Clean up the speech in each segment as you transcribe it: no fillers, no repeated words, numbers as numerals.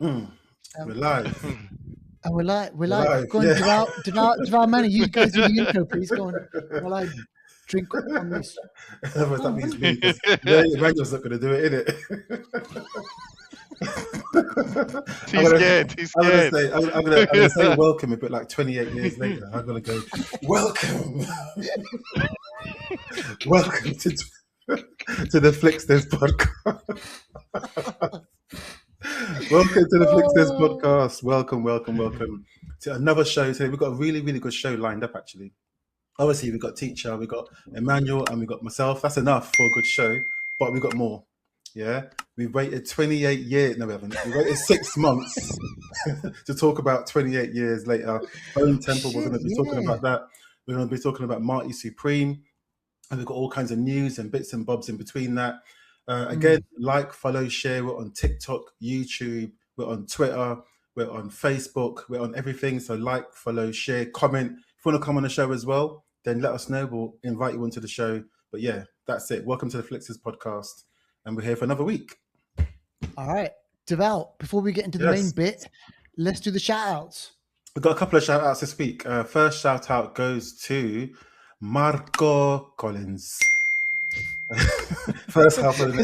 We're live. And we're live. Live, Go on, yeah. Devout Manny, you guys do the intro, please. Go on. While I drink on this. Otherwise that means me, because Emmanuel's not going to do it, innit? Too scared. I'm gonna say welcome a bit like 28 years later. I'm gonna go, welcome. Welcome to the Flixters podcast. Welcome to the Flixters podcast. Welcome to another show today. We've got a really, really good show lined up, actually. Obviously, we've got Teacher, we've got Emmanuel, and we've got myself. That's enough for a good show, but we've got more. Yeah, we've waited 28 years. No, we haven't. We waited 6 months to talk about 28 years later. BoneTemple, we're going to be talking about that. We're going to be talking about Marty Supreme, and we've got all kinds of news and bits and bobs in between that. Again, like, follow, share. We're on TikTok, YouTube, we're on Twitter, we're on Facebook, we're on everything. So like, follow, share, comment. If you want to come on the show as well, then let us know. We'll invite you onto the show. But yeah, that's it. Welcome to the Flixters podcast. And we're here for another week. All right. Devout, before we get into the main bit, let's do the shout-outs. We've got a couple of shout-outs this week. First shout-out goes to Marco Collins. First half of the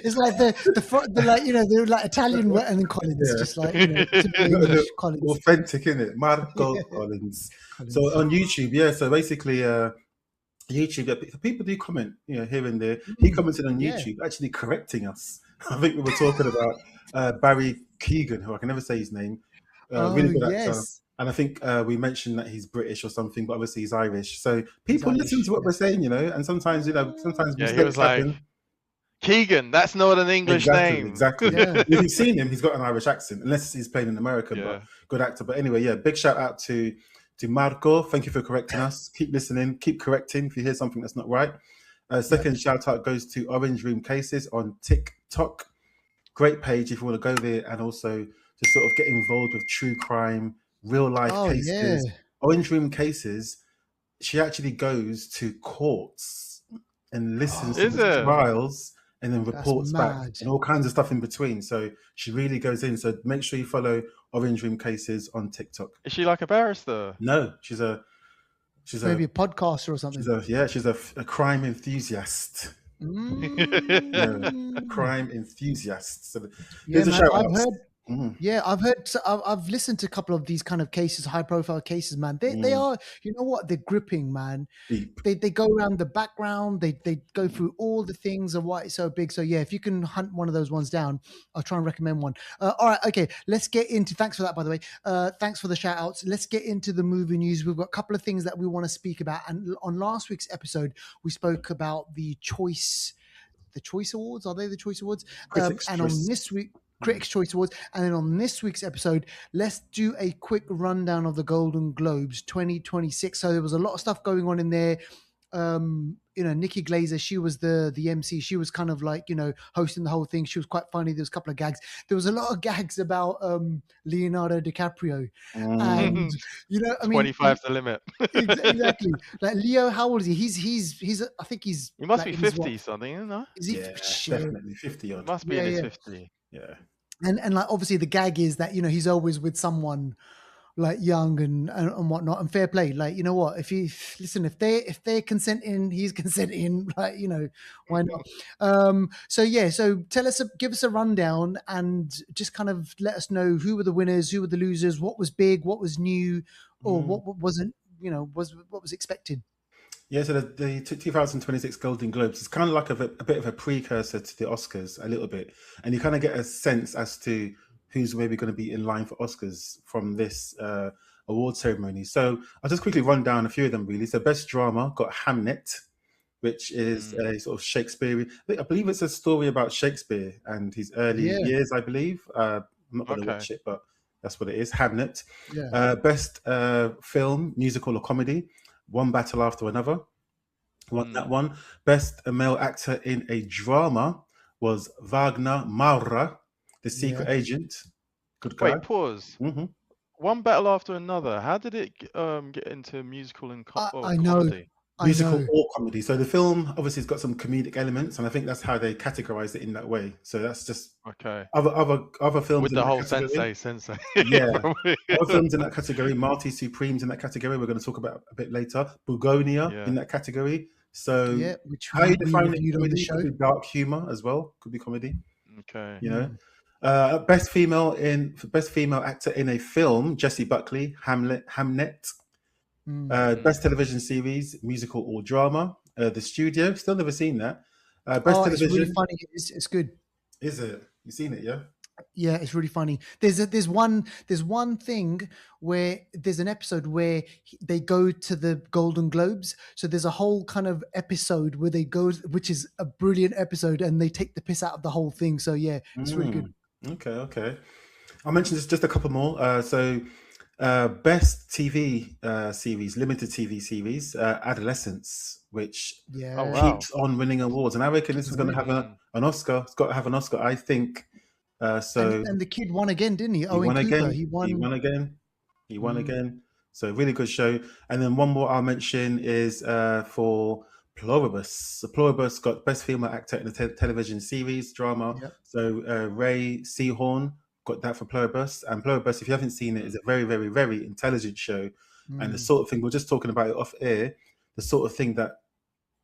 it's like the like, you know, the like Italian and then Collins, just like, you know, English Collins. Authentic, isn't it? Marco Collins. So on YouTube, so basically YouTube, people do comment, you know, here and there. He commented on YouTube, actually correcting us. I think we were talking about Barry Keoghan, who I can never say his name. Really good actor. And I think we mentioned that he's British or something, but obviously he's Irish. So people listen to what we're saying, you know, and sometimes, you know, mistakes happen. Like, Keoghan, that's not an English name. Exactly. If you've seen him, he's got an Irish accent, unless he's playing in America, but good actor. But anyway, big shout out to Marco. Thank you for correcting us. Keep listening, keep correcting if you hear something that's not right. Second shout out goes to Orange Room Cases on TikTok. Great page if you want to go there and also just sort of get involved with true crime, real life cases. Orange Room Cases, she actually goes to courts and listens to the trials and then reports back and all kinds of stuff in between. So she really goes in. So make sure you follow Orange Room Cases on TikTok. Is she like a barrister? No, she's maybe a podcaster or something. She's a crime enthusiast. A crime enthusiast. So here's a shout out. I've listened to a couple of these kind of cases, high profile cases, man. They are, you know what, they're gripping, man. Deep. They go around the background, they go through all the things and why it's so big. So yeah, if you can hunt one of those ones down, I'll try and recommend one. All right, okay, let's get into, thanks for that, by the way. Thanks for the shout outs. Let's get into the movie news. We've got a couple of things that we want to speak about. And on last week's episode, we spoke about the Choice Awards. Are they the Choice Awards? And on this week, Critics' Choice Awards. And then on this week's episode, let's do a quick rundown of the Golden Globes 2026. So there was a lot of stuff going on in there. You know, Nikki Glaser, she was the MC. She was kind of like, you know, hosting the whole thing. She was quite funny. There was a couple of gags. There was a lot of gags about Leonardo DiCaprio. And, you know, I mean, 25's the limit. Exactly. Like Leo, how old is he? He's I think he's... He must be 50 something, no? Is he? Definitely 50 odd. Must be in his 50. Yeah. And like, obviously the gag is that, you know, he's always with someone like young and whatnot, and fair play. Like, you know what, if they're consenting, he's consenting, like, you know, why not? So give us a rundown and just kind of let us know who were the winners, who were the losers, what was big, what was new, or what wasn't, you know, what was expected. Yeah, so the 2026 Golden Globes is kind of like a bit of a precursor to the Oscars, a little bit. And you kind of get a sense as to who's maybe going to be in line for Oscars from this award ceremony. So I'll just quickly run down a few of them, really. So Best Drama got Hamnet, which is a sort of Shakespearean... I believe it's a story about Shakespeare and his early years, I believe. I'm not going to watch it, but that's what it is, Hamnet. Yeah. Best Film, Musical or Comedy, One Battle After Another. Won that one. Best male actor in a drama was Wagner Maura, The Secret Agent. Good guy. Wait, pause. One Battle After Another. How did it get into musical and I know. comedy? musical know. or comedy. So the film obviously has got some comedic elements, and I think that's how they categorize it in that way. So that's just Okay. other films With in the that whole category. sensei. Yeah, other films in that category. Marty Supreme's in that category. We're going to talk about a bit later. Bugonia Yeah. in that category. So Yeah, which how you we define it? reviewed on the Comedy show. could be dark humor as well. Could be comedy. Okay. You know, best female actor in a film: Jessie Buckley, Hamnet. Best television series, musical or drama. The Studio. Still never seen that. Best Oh, it's really television. funny. It's good. Is it? You seen it? Yeah. Yeah, it's really funny. There's one thing where there's an episode where they go to the Golden Globes. So there's a whole kind of episode where they go, which is a brilliant episode, and they take the piss out of the whole thing. So yeah, it's really good. Okay. I'll mention just a couple more. Best TV series, limited TV series, Adolescence, which Yeah. Oh, wow. keeps on winning awards, and I reckon this is going to have an Oscar. It's got to have an Oscar, I think. So And the kid won again, didn't he? he Owen won Cooper. again. He won. He won again. So really good show. And then one more I'll mention is for Pluribus. So Pluribus got best female actor in a television series drama. Yep. So Ray Seahorn got that for Pluribus. And Pluribus, if you haven't seen it, is a very, very, very intelligent show. And the sort of thing, we're just talking about it off air, the sort of thing that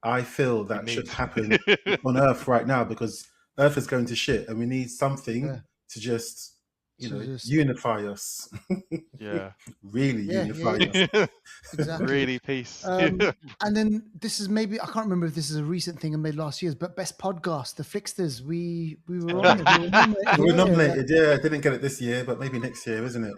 I feel that should happen on Earth right now, because Earth is going to shit and we need something to just, unify us. Yeah. Really unify us. Exactly. Really peace. And then this is maybe, I can't remember if this is a recent thing I made last year's, but best podcast, the Flixters. We were on it. We were nominated. Yeah, I didn't get it this year, but maybe next year, isn't it?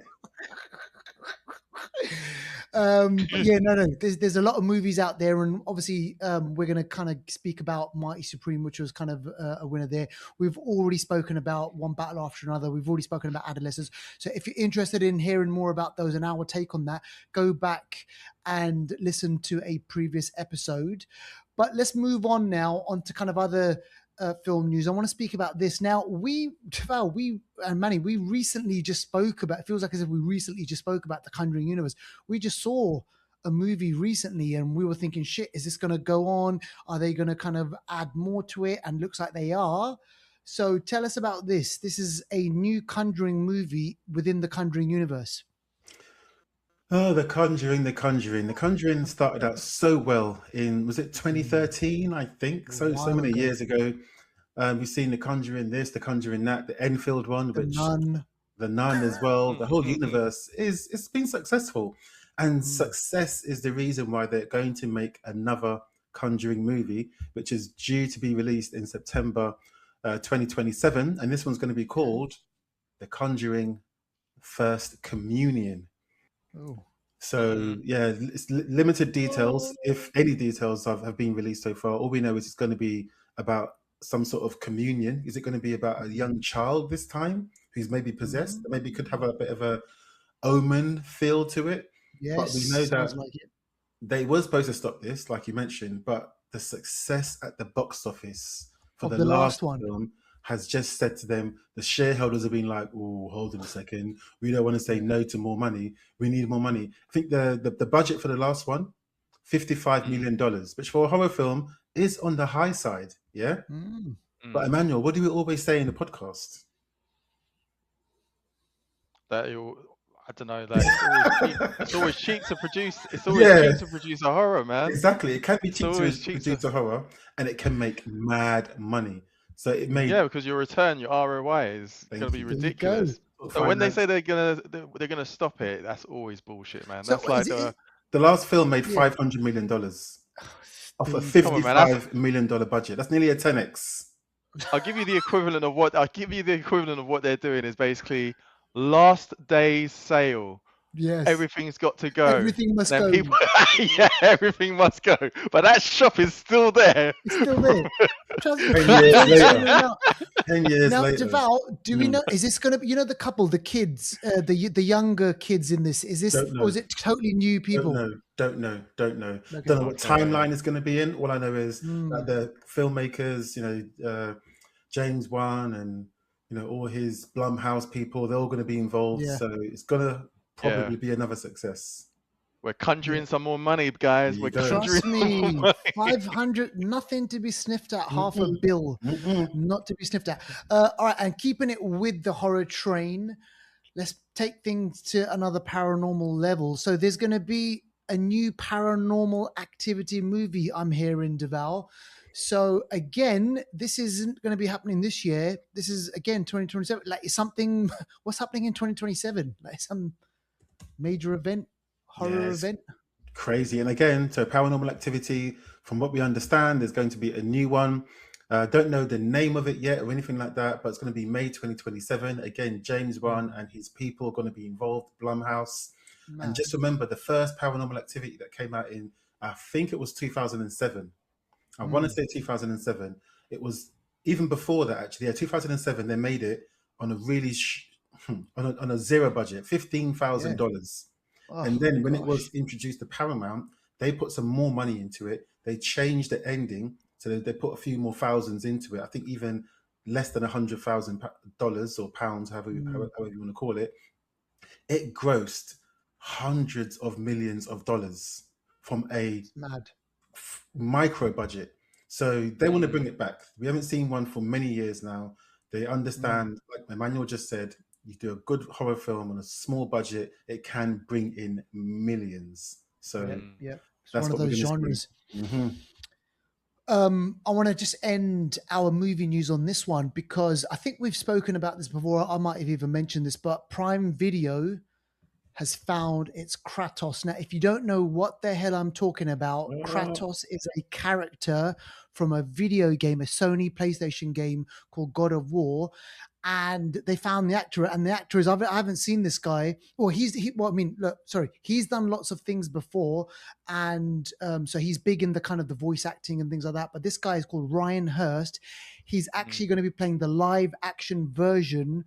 But yeah, no. There's a lot of movies out there, and obviously we're going to kind of speak about Marty Supreme, which was kind of a winner there. We've already spoken about One Battle After Another. We've already spoken about Adolescence. So if you're interested in hearing more about those and our take on that, go back and listen to a previous episode. But let's move on now onto kind of other film news. I want to speak about this now. Val, and Manny, we recently just spoke about. It feels like as if we recently just spoke about the Conjuring universe. We just saw a movie recently, and we were thinking, "Shit, is this going to go on? Are they going to kind of add more to it?" And looks like they are. So, tell us about this. This is a new Conjuring movie within the Conjuring universe. Oh, The Conjuring. The Conjuring started out so well was it 2013, I think? So many years ago. We've seen The Conjuring this, The Conjuring that, the Enfield one, The Nun as well. The whole universe it's been successful. And success is the reason why they're going to make another Conjuring movie, which is due to be released in September 2027. And this one's going to be called The Conjuring First Communion. Oh. So yeah, it's limited details, if any details have been released so far. All we know is it's going to be about some sort of communion. Is it going to be about a young child this time who's maybe possessed? Maybe could have a bit of a Omen feel to it. Yes, but we know that like it. They were supposed to stop this, like you mentioned, but the success at the box office for the last one film has just said to them, the shareholders have been like, oh, hold on a second. We don't want to say no to more money. We need more money. I think the budget for the last one, $55 million, which for a horror film is on the high side. Yeah. But Emmanuel, what do we always say in the podcast? That I don't know. Like it's always cheap to produce. It's always cheap to produce a horror, man. Exactly. It can be cheap to produce a horror, and it can make mad money. So it made because your return, your ROI is going to be ridiculous. So when they say they're gonna stop it, that's always bullshit, man. That's like the last film made $500 million off a $55 million budget. That's nearly a 10x. I'll give you the equivalent of what they're doing is basically last day's sale. Yes. Everything's got to go. Everything must go. Everything must go. But that shop is still there. It's still there. 10 years later. Now, Deval, do we know? Is this going to be? The couple, the kids, the younger kids in this? Is this, or is it totally new people? Don't know. Okay. Don't know what timeline is going to be in. All I know is that the filmmakers, James Wan and all his Blumhouse people, they're all going to be involved. So it's going to probably be another success. We're conjuring some more money, guys. We're conjuring Trust me, some more money. 500, nothing to be sniffed at. Half a bill, not to be sniffed at. All right, and keeping it with the horror train, let's take things to another paranormal level. So there's going to be a new Paranormal Activity movie, I'm hearing, Deval. So again, this isn't going to be happening this year. This is again 2027. Like something, what's happening in 2027? Like some major event, horror event. Crazy. And again, so Paranormal Activity, from what we understand, there's going to be a new one. Don't know the name of it yet or anything like that, but it's going to be May 2027. Again, James Wan and his people are going to be involved, Blumhouse. And just remember, the first Paranormal Activity that came out in, I think it was 2007. I want to say 2007. It was even before that, actually. Yeah, 2007, they made it on a really, on a zero budget, $15,000. And then when it was introduced to Paramount, they put some more money into it. They changed the ending. So they put a few more thousands into it. I think even less than $100,000 or pounds, however you want to call it. It grossed hundreds of millions of dollars from a micro budget. So they want to bring it back. We haven't seen one for many years now. They understand, like Emmanuel just said, you do a good horror film on a small budget, it can bring in millions. So It's that's one of those genres. I want to just end our movie news on this one because I think we've spoken about this before. I might have even mentioned this, but Prime Video has found its Kratos. Now, if you don't know what the hell I'm talking about, Kratos is a character from a video game, a Sony PlayStation game called God of War. And they found the actor, and the actor is, I haven't seen this guy. Well, he's done lots of things before. And so he's big in the kind of the voice acting and things like that. But this guy is called Ryan Hurst. He's actually going to be playing the live action version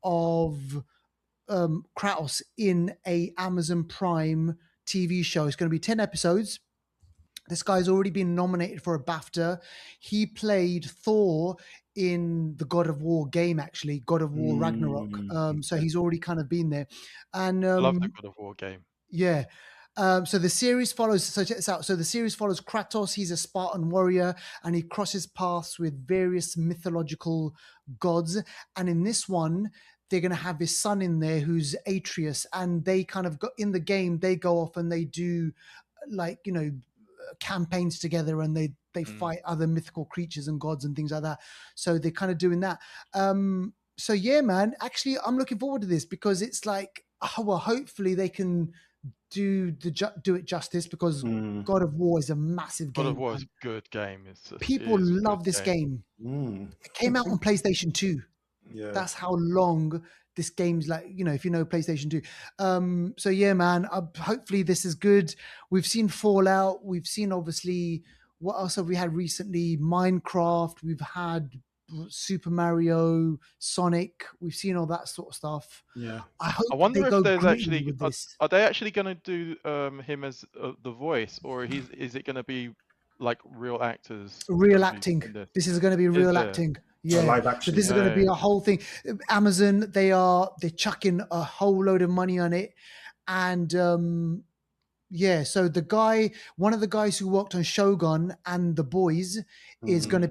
of Kratos in a Amazon Prime TV show. It's going to be 10 episodes. This guy's already been nominated for a BAFTA. He played Thor in the God of War game, actually, God of War Ragnarok. So he's already kind of been there. And I love the God of War game. Yeah. So the series follows. So check this out. So the series follows Kratos. He's a Spartan warrior, and he crosses paths with various mythological gods. And in this one, they're going to have his son in there, who's Atreus, and they kind of got in the game. They go off and they do, like, you know, campaigns together, and they fight other mythical creatures and gods and things like that. So they're kind of doing that. So yeah, man. Actually, I'm looking forward to this because it's like, well, hopefully they can do it justice because God of War is a massive game. God of War is a good game. People love this game. It came out on PlayStation 2. Yeah. That's how long this game's, like, you know, if you know PlayStation 2. So yeah, man, hopefully this is good. We've seen Fallout. We've seen, obviously, what else have we had recently? Minecraft. We've had Super Mario, Sonic. We've seen all that sort of stuff. Yeah. I wonder if there's actually, are they actually going to do him as the voice, or is it going to be like real actors? Real acting. This is going to be real acting. Yeah, live action. So this is going to be a whole thing. Amazon, they're chucking a whole load of money on it, and so one of the guys who worked on Shogun and The Boys is going to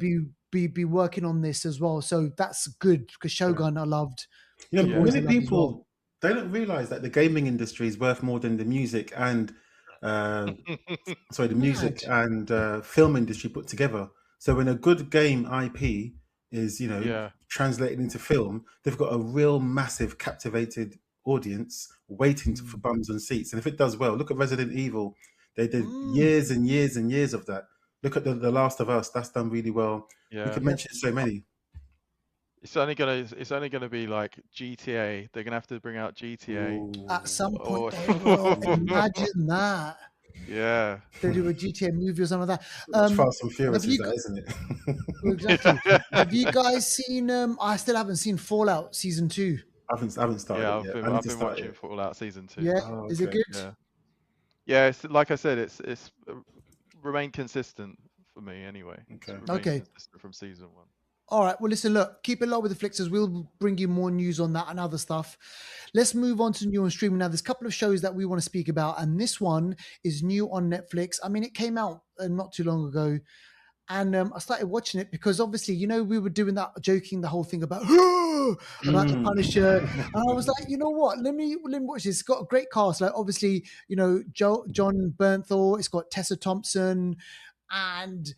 be working on this as well. So that's good because Shogun I loved. You know, many people they don't realize that the gaming industry is worth more than the music and film industry put together. So when a good game IP is, translated into film, they've got a real massive captivated audience waiting for bums and seats. And if it does well, look at Resident Evil. They did years and years and years of that. Look at the Last of Us. That's done really well. Yeah. We can mention so many. It's only gonna be like GTA. They're gonna have to bring out GTA. Ooh. At some point. They will. Imagine that. Yeah. They do a GTA movie or something like that. Fast and Furious is that, isn't it? Exactly. Have you guys seen? I still haven't seen Fallout Season 2. I haven't started. Yeah, I've been watching Fallout Season 2. Yeah. Oh, okay. Is it good? Yeah. It's like I said. It's remained consistent for me anyway. Okay. Consistent from Season 1. All right. Well, listen, look, keep it low with the Flixters. We'll bring you more news on that and other stuff. Let's move on to new on streaming now. There's a couple of shows that we want to speak about, and this one is new on Netflix. I mean, it came out not too long ago, and I started watching it because obviously, you know, we were doing that, joking the whole thing about the Punisher, and I was like, you know what? Let me watch this. It's got a great cast. Like, obviously, you know, John Bernthal. It's got Tessa Thompson, and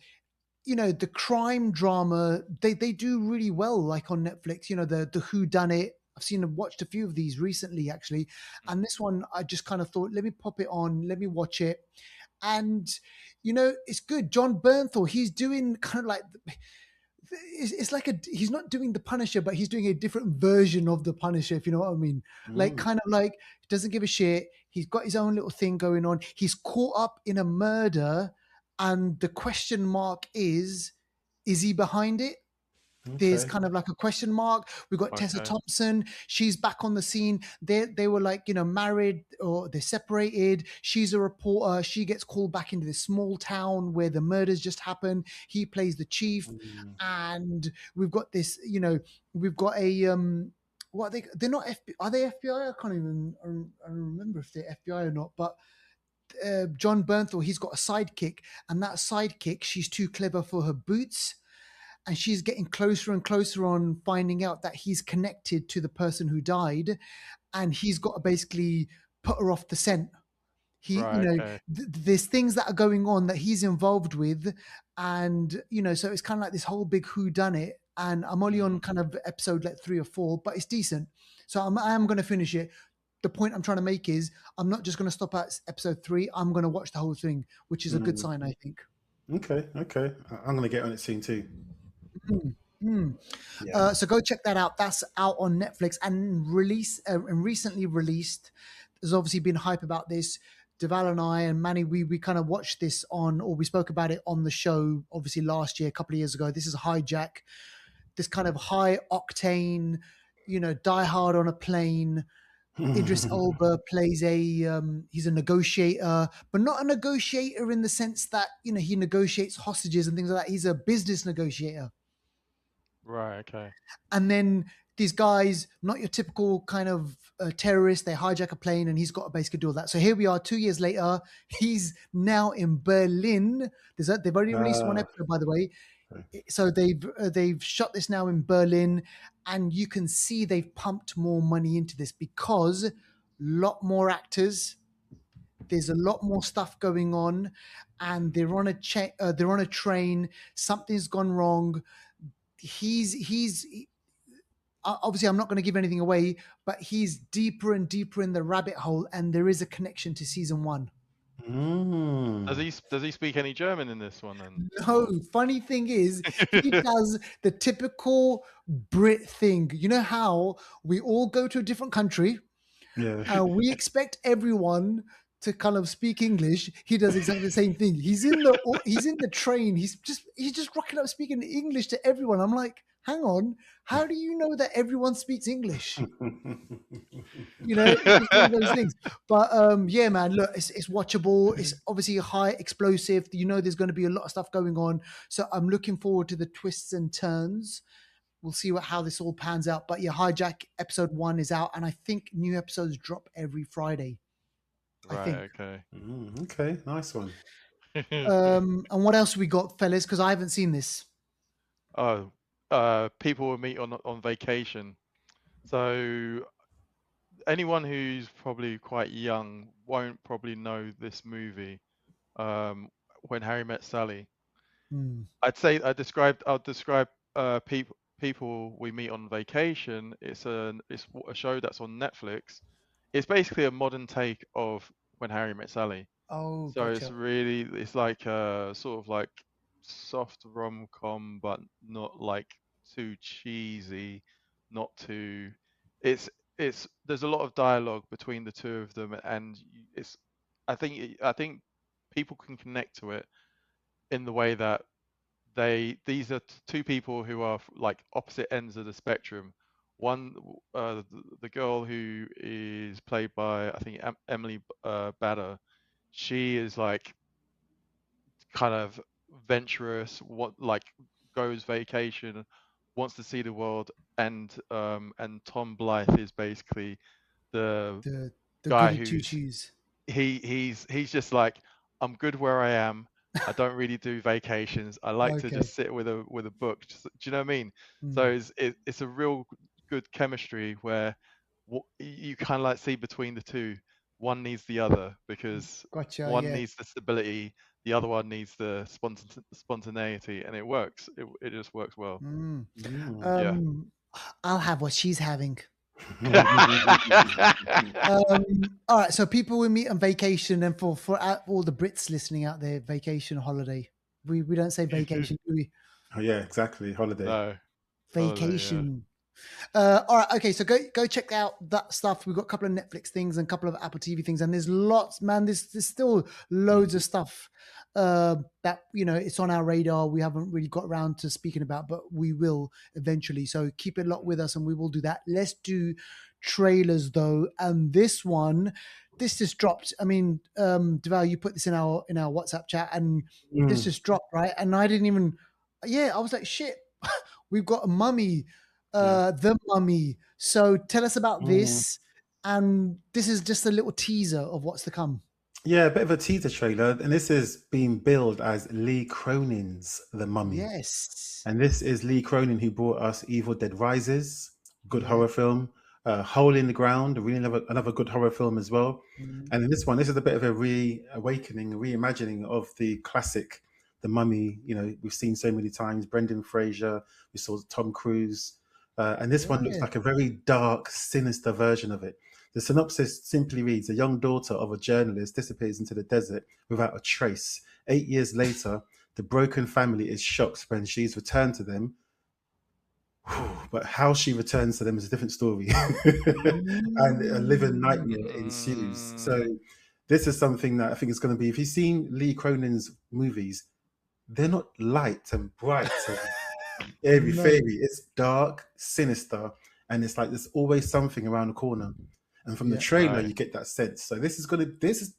you know, the crime drama, they do really well, like on Netflix, you know, the Who Done It. Watched a few of these recently, actually. And this one, I just kind of thought, let me pop it on, let me watch it. And, you know, it's good. John Bernthal, he's doing kind of like, it's like he's not doing the Punisher, but he's doing a different version of the Punisher, if you know what I mean. Like, kind of like, he doesn't give a shit. He's got his own little thing going on. He's caught up in a murder, and the question mark is he behind it? There's kind of like a question mark. We've got Tessa Thompson. She's back on the scene. They were like, you know, married or they're separated. She's a reporter. She gets called back into this small town where the murders just happened. He plays the chief. And we've got this, you know, we've got a what are they? They're not FBI. Are they FBI? I can't even I remember if they're FBI or not. But John Bernthal, he's got a sidekick, and that sidekick, she's too clever for her boots. And she's getting closer and closer on finding out that he's connected to the person who died, and he's got to basically put her off the scent. You know, there's things that are going on that he's involved with, and you know, so it's kind of like this whole big whodunit. And I'm only on kind of episode like 3 or 4, but it's decent. So I am going to finish it. The point I'm trying to make is I'm not just going to stop at episode 3. I'm going to watch the whole thing, which is a good sign, I think. Okay. I'm going to get on it soon too. So go check that out. That's out on Netflix and recently released. There's obviously been hype about this. Deval and I and Manny, we kind of watched this we spoke about it on the show, obviously last year, a couple of years ago. This is Hijack, this kind of high octane, you know, Die Hard on a plane. Idris Elba plays he's a negotiator, but not a negotiator in the sense that, you know, he negotiates hostages and things like that. He's a business negotiator. Right, okay. And then these guys, not your typical kind of terrorist, they hijack a plane and he's got to basically do all that. So here we are 2 years later. He's now in Berlin. They've already released one episode, by the way. So they've shot this now in Berlin, and you can see they've pumped more money into this because a lot more actors. There's a lot more stuff going on, and they're on a train. Something's gone wrong. He's obviously, I'm not going to give anything away, but he's deeper and deeper in the rabbit hole, and there is a connection to season 1. Does he speak any German in this one then? No, funny thing is, he does the typical Brit thing. You know how we all go to a different country, we expect everyone to kind of speak English. He does exactly the same thing. He's in the train. He's just rocking up speaking English to everyone. I'm like, hang on, how do you know that everyone speaks English? You know, it's one of those things. But yeah, man, look, it's watchable. It's obviously high explosive. You know, there's going to be a lot of stuff going on. So I'm looking forward to the twists and turns. We'll see how this all pans out. But yeah, Hijack episode 1 is out, and I think new episodes drop every Friday. Right. Okay. Okay. Nice one. And what else we got, fellas? Because I haven't seen this. People will meet on vacation. So anyone who's probably quite young won't probably know this movie. When Harry Met Sally. I'll describe people we meet on vacation. It's a show that's on Netflix. It's basically a modern take of When Harry Met Sally. Oh, so gotcha. it's like a sort of like soft rom-com, but not like too cheesy, not too. It's there's a lot of dialogue between the two of them, and I think people can connect to it in the way that these are two people who are like opposite ends of the spectrum. One, the girl who is played by, I think, Emily Bader, she is like kind of venturous, goes vacation wants to see the world, and Tom Blythe is basically the The guy goody two who's shoes. he's just like, I'm good where I am. I don't really do vacations. I like to Okay. just sit with a book. Do you know what I mean? So it's a real good chemistry where you kind of like see between the two. One needs the other because Gotcha. one Yeah. needs the stability, the other one needs the spontaneity, and it works. It just works well. Mm. Yeah. I'll have what she's having. All right. So people will meet on vacation, and for all the Brits listening out there, vacation, holiday. We don't say vacation, do we? Oh, yeah, exactly. Holiday. No. Vacation. All right, okay, so go check out that stuff. We've got a couple of Netflix things and a couple of Apple TV things, and there's lots, man. There's still loads of stuff that it's on our radar. We haven't really got around to speaking about, but we will eventually. So keep it locked with us, and we will do that. Let's do trailers though, and this just dropped. I mean, Deval, you put this in our WhatsApp chat, and this just dropped, right? And I didn't even. Yeah, I was like, shit. We've got a Mummy. The Mummy. So tell us about this, and this is just a little teaser of what's to come. Yeah, a bit of a teaser trailer, and this is being billed as Lee Cronin's The Mummy. Yes, and this is Lee Cronin who brought us Evil Dead Rises, good horror film. Hole in the Ground, really another good horror film as well. And in this one, this is a bit of a reawakening, a reimagining of the classic, The Mummy. We've seen so many times. Brendan Fraser, we saw Tom Cruise. And this one looks like a very dark, sinister version of it. The synopsis simply reads: a young daughter of a journalist disappears into the desert without a trace. 8 years later, the broken family is shocked when she's returned to them. But how she returns to them is a different story. And a living nightmare ensues. So this is something that I think is going to be, if you've seen Lee Cronin's movies, they're not light and bright and airy-fairy. It's dark, sinister, and it's like there's always something around the corner. And from the trailer, you get that sense. So this is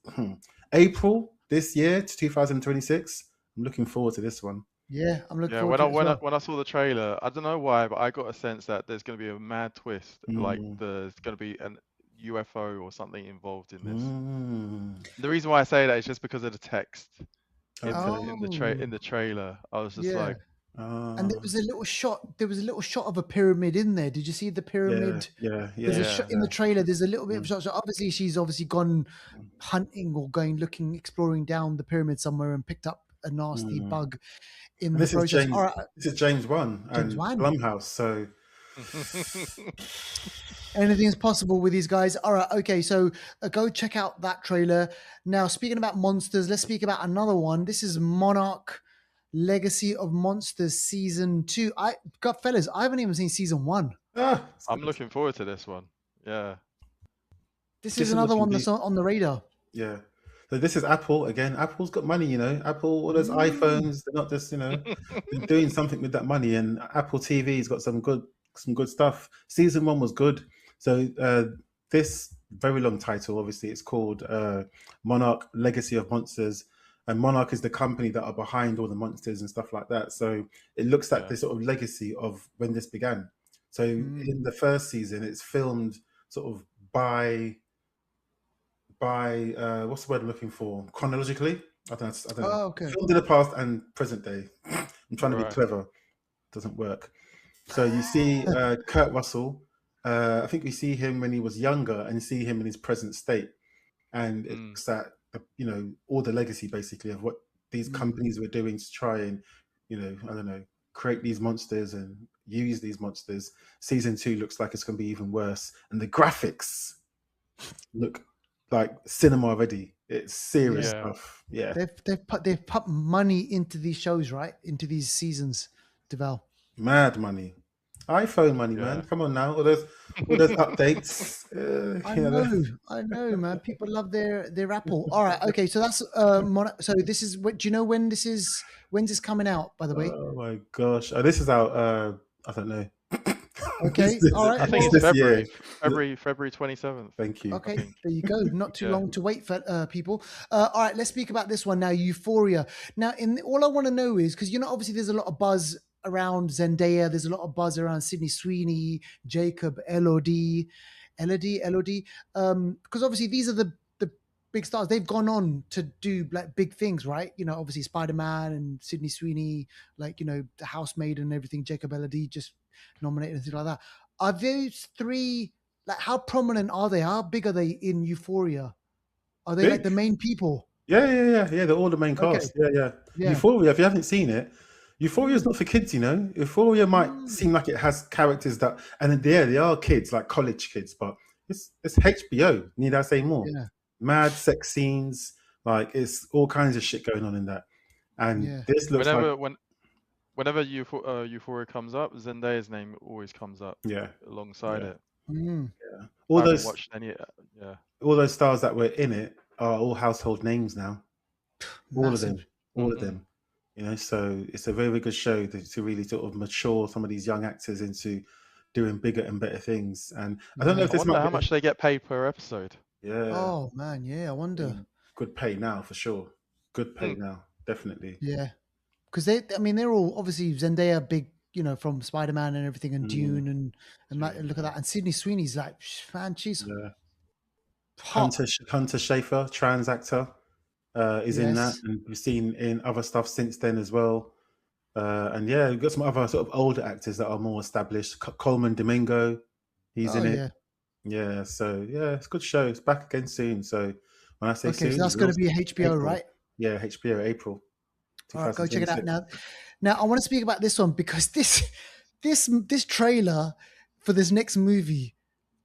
April this year, 2026. I'm looking forward to this one. Yeah, I'm looking forward to it as well. When I saw the trailer, I don't know why, but I got a sense that there's going to be a mad twist. Like there's going to be an UFO or something involved in this. The reason why I say that is just because of the text in the trailer. I was just like, and there was a little shot of a pyramid in there. Did you see the pyramid? Yeah. There's a shot in the trailer. There's a little bit of a shot. So obviously she's gone hunting or exploring down the pyramid somewhere and picked up a nasty bug in the process. This is James Wan and Blumhouse. So anything is possible with these guys. All right, okay, so go check out that trailer. Now, speaking about monsters, let's speak about another one. This is Monarch Legacy of Monsters Season 2. Fellas, I haven't even seen Season 1. I'm looking forward to this one. Yeah. This is another one that's on the radar. Yeah. So this is Apple again. Apple's got money, Apple, all those iPhones, they're not just, they're doing something with that money. And Apple TV's got some good stuff. Season 1 was good. So this very long title, obviously, it's called Monarch Legacy of Monsters. And Monarch is the company that are behind all the monsters and stuff like that. So it looks like the sort of legacy of when this began. So in the first season, it's filmed sort of by what's the word I'm looking for? Chronologically? I don't know. Oh, okay. Filmed in the past and present day. I'm trying to be clever. Doesn't work. So you see Kurt Russell. I think we see him when he was younger and see him in his present state. And it's that, all the legacy basically of what these companies were doing to try and, create these monsters and use these monsters. Season 2 looks like it's going to be even worse. And the graphics look like cinema ready. It's serious stuff. Yeah. They've put money into these shows, right? Into these seasons, Deval. Mad money. iPhone money, man. Come on now. All those updates. I know, man. People love their Apple. All right, okay. So that's so this is what, do you know when this is? When's this coming out, by the way? Oh my gosh. This is out I don't know. Okay. All right. I think it's February 27th. Thank you. Okay, there you go. Not too long to wait for people. All right, let's speak about this one now, Euphoria. Now, all I want to know is, because obviously there's a lot of buzz around Zendaya. There's a lot of buzz around Sydney Sweeney, Jacob Elordi. Because obviously these are the big stars. They've gone on to do like big things, right? You know, obviously Spider-Man and Sydney Sweeney, like, you know, the Housemaid and everything. Jacob Elordi just nominated and things like that. Are those three, like, how prominent are they? How big are they in Euphoria? Are they like Big? the main people? Yeah. They're all the main Okay. cast. Yeah. Yeah. Euphoria, if you haven't seen it, Euphoria is not for kids, you know. Euphoria might seem like it has characters that, and they are kids, like college kids, but it's HBO. Need I say more? Yeah. Mad sex scenes, like it's all kinds of shit going on in that. And Yeah. this looks like Whenever Euphoria comes up, Zendaya's name always comes up alongside it. all I haven't those watched any. all those stars that were in it are all household names now. All of them. You know, so it's a very, very good show to really sort of mature some of these young actors into doing bigger and better things. And I don't know if I this wonder might how be, much they get paid per episode. yeah. Oh man, yeah. I wonder. Good pay now for sure. Good pay now, definitely. Yeah, because they're all obviously Zendaya, big, you know, from Spider-Man and everything, and Dune, and like, look at that. And Sydney Sweeney's like, man, she's hot. Hunter Schafer, trans actor, is in that, and we've seen in other stuff since then as well. And yeah, we've got some other sort of older actors that are more established. Coleman Domingo, he's in it. Yeah, so yeah, it's a good show. It's back again soon. So when I say soon, so that's going to be HBO, April. right? Yeah, HBO April. All right, go check it out now. Now I want to speak about this one because this trailer for this next movie,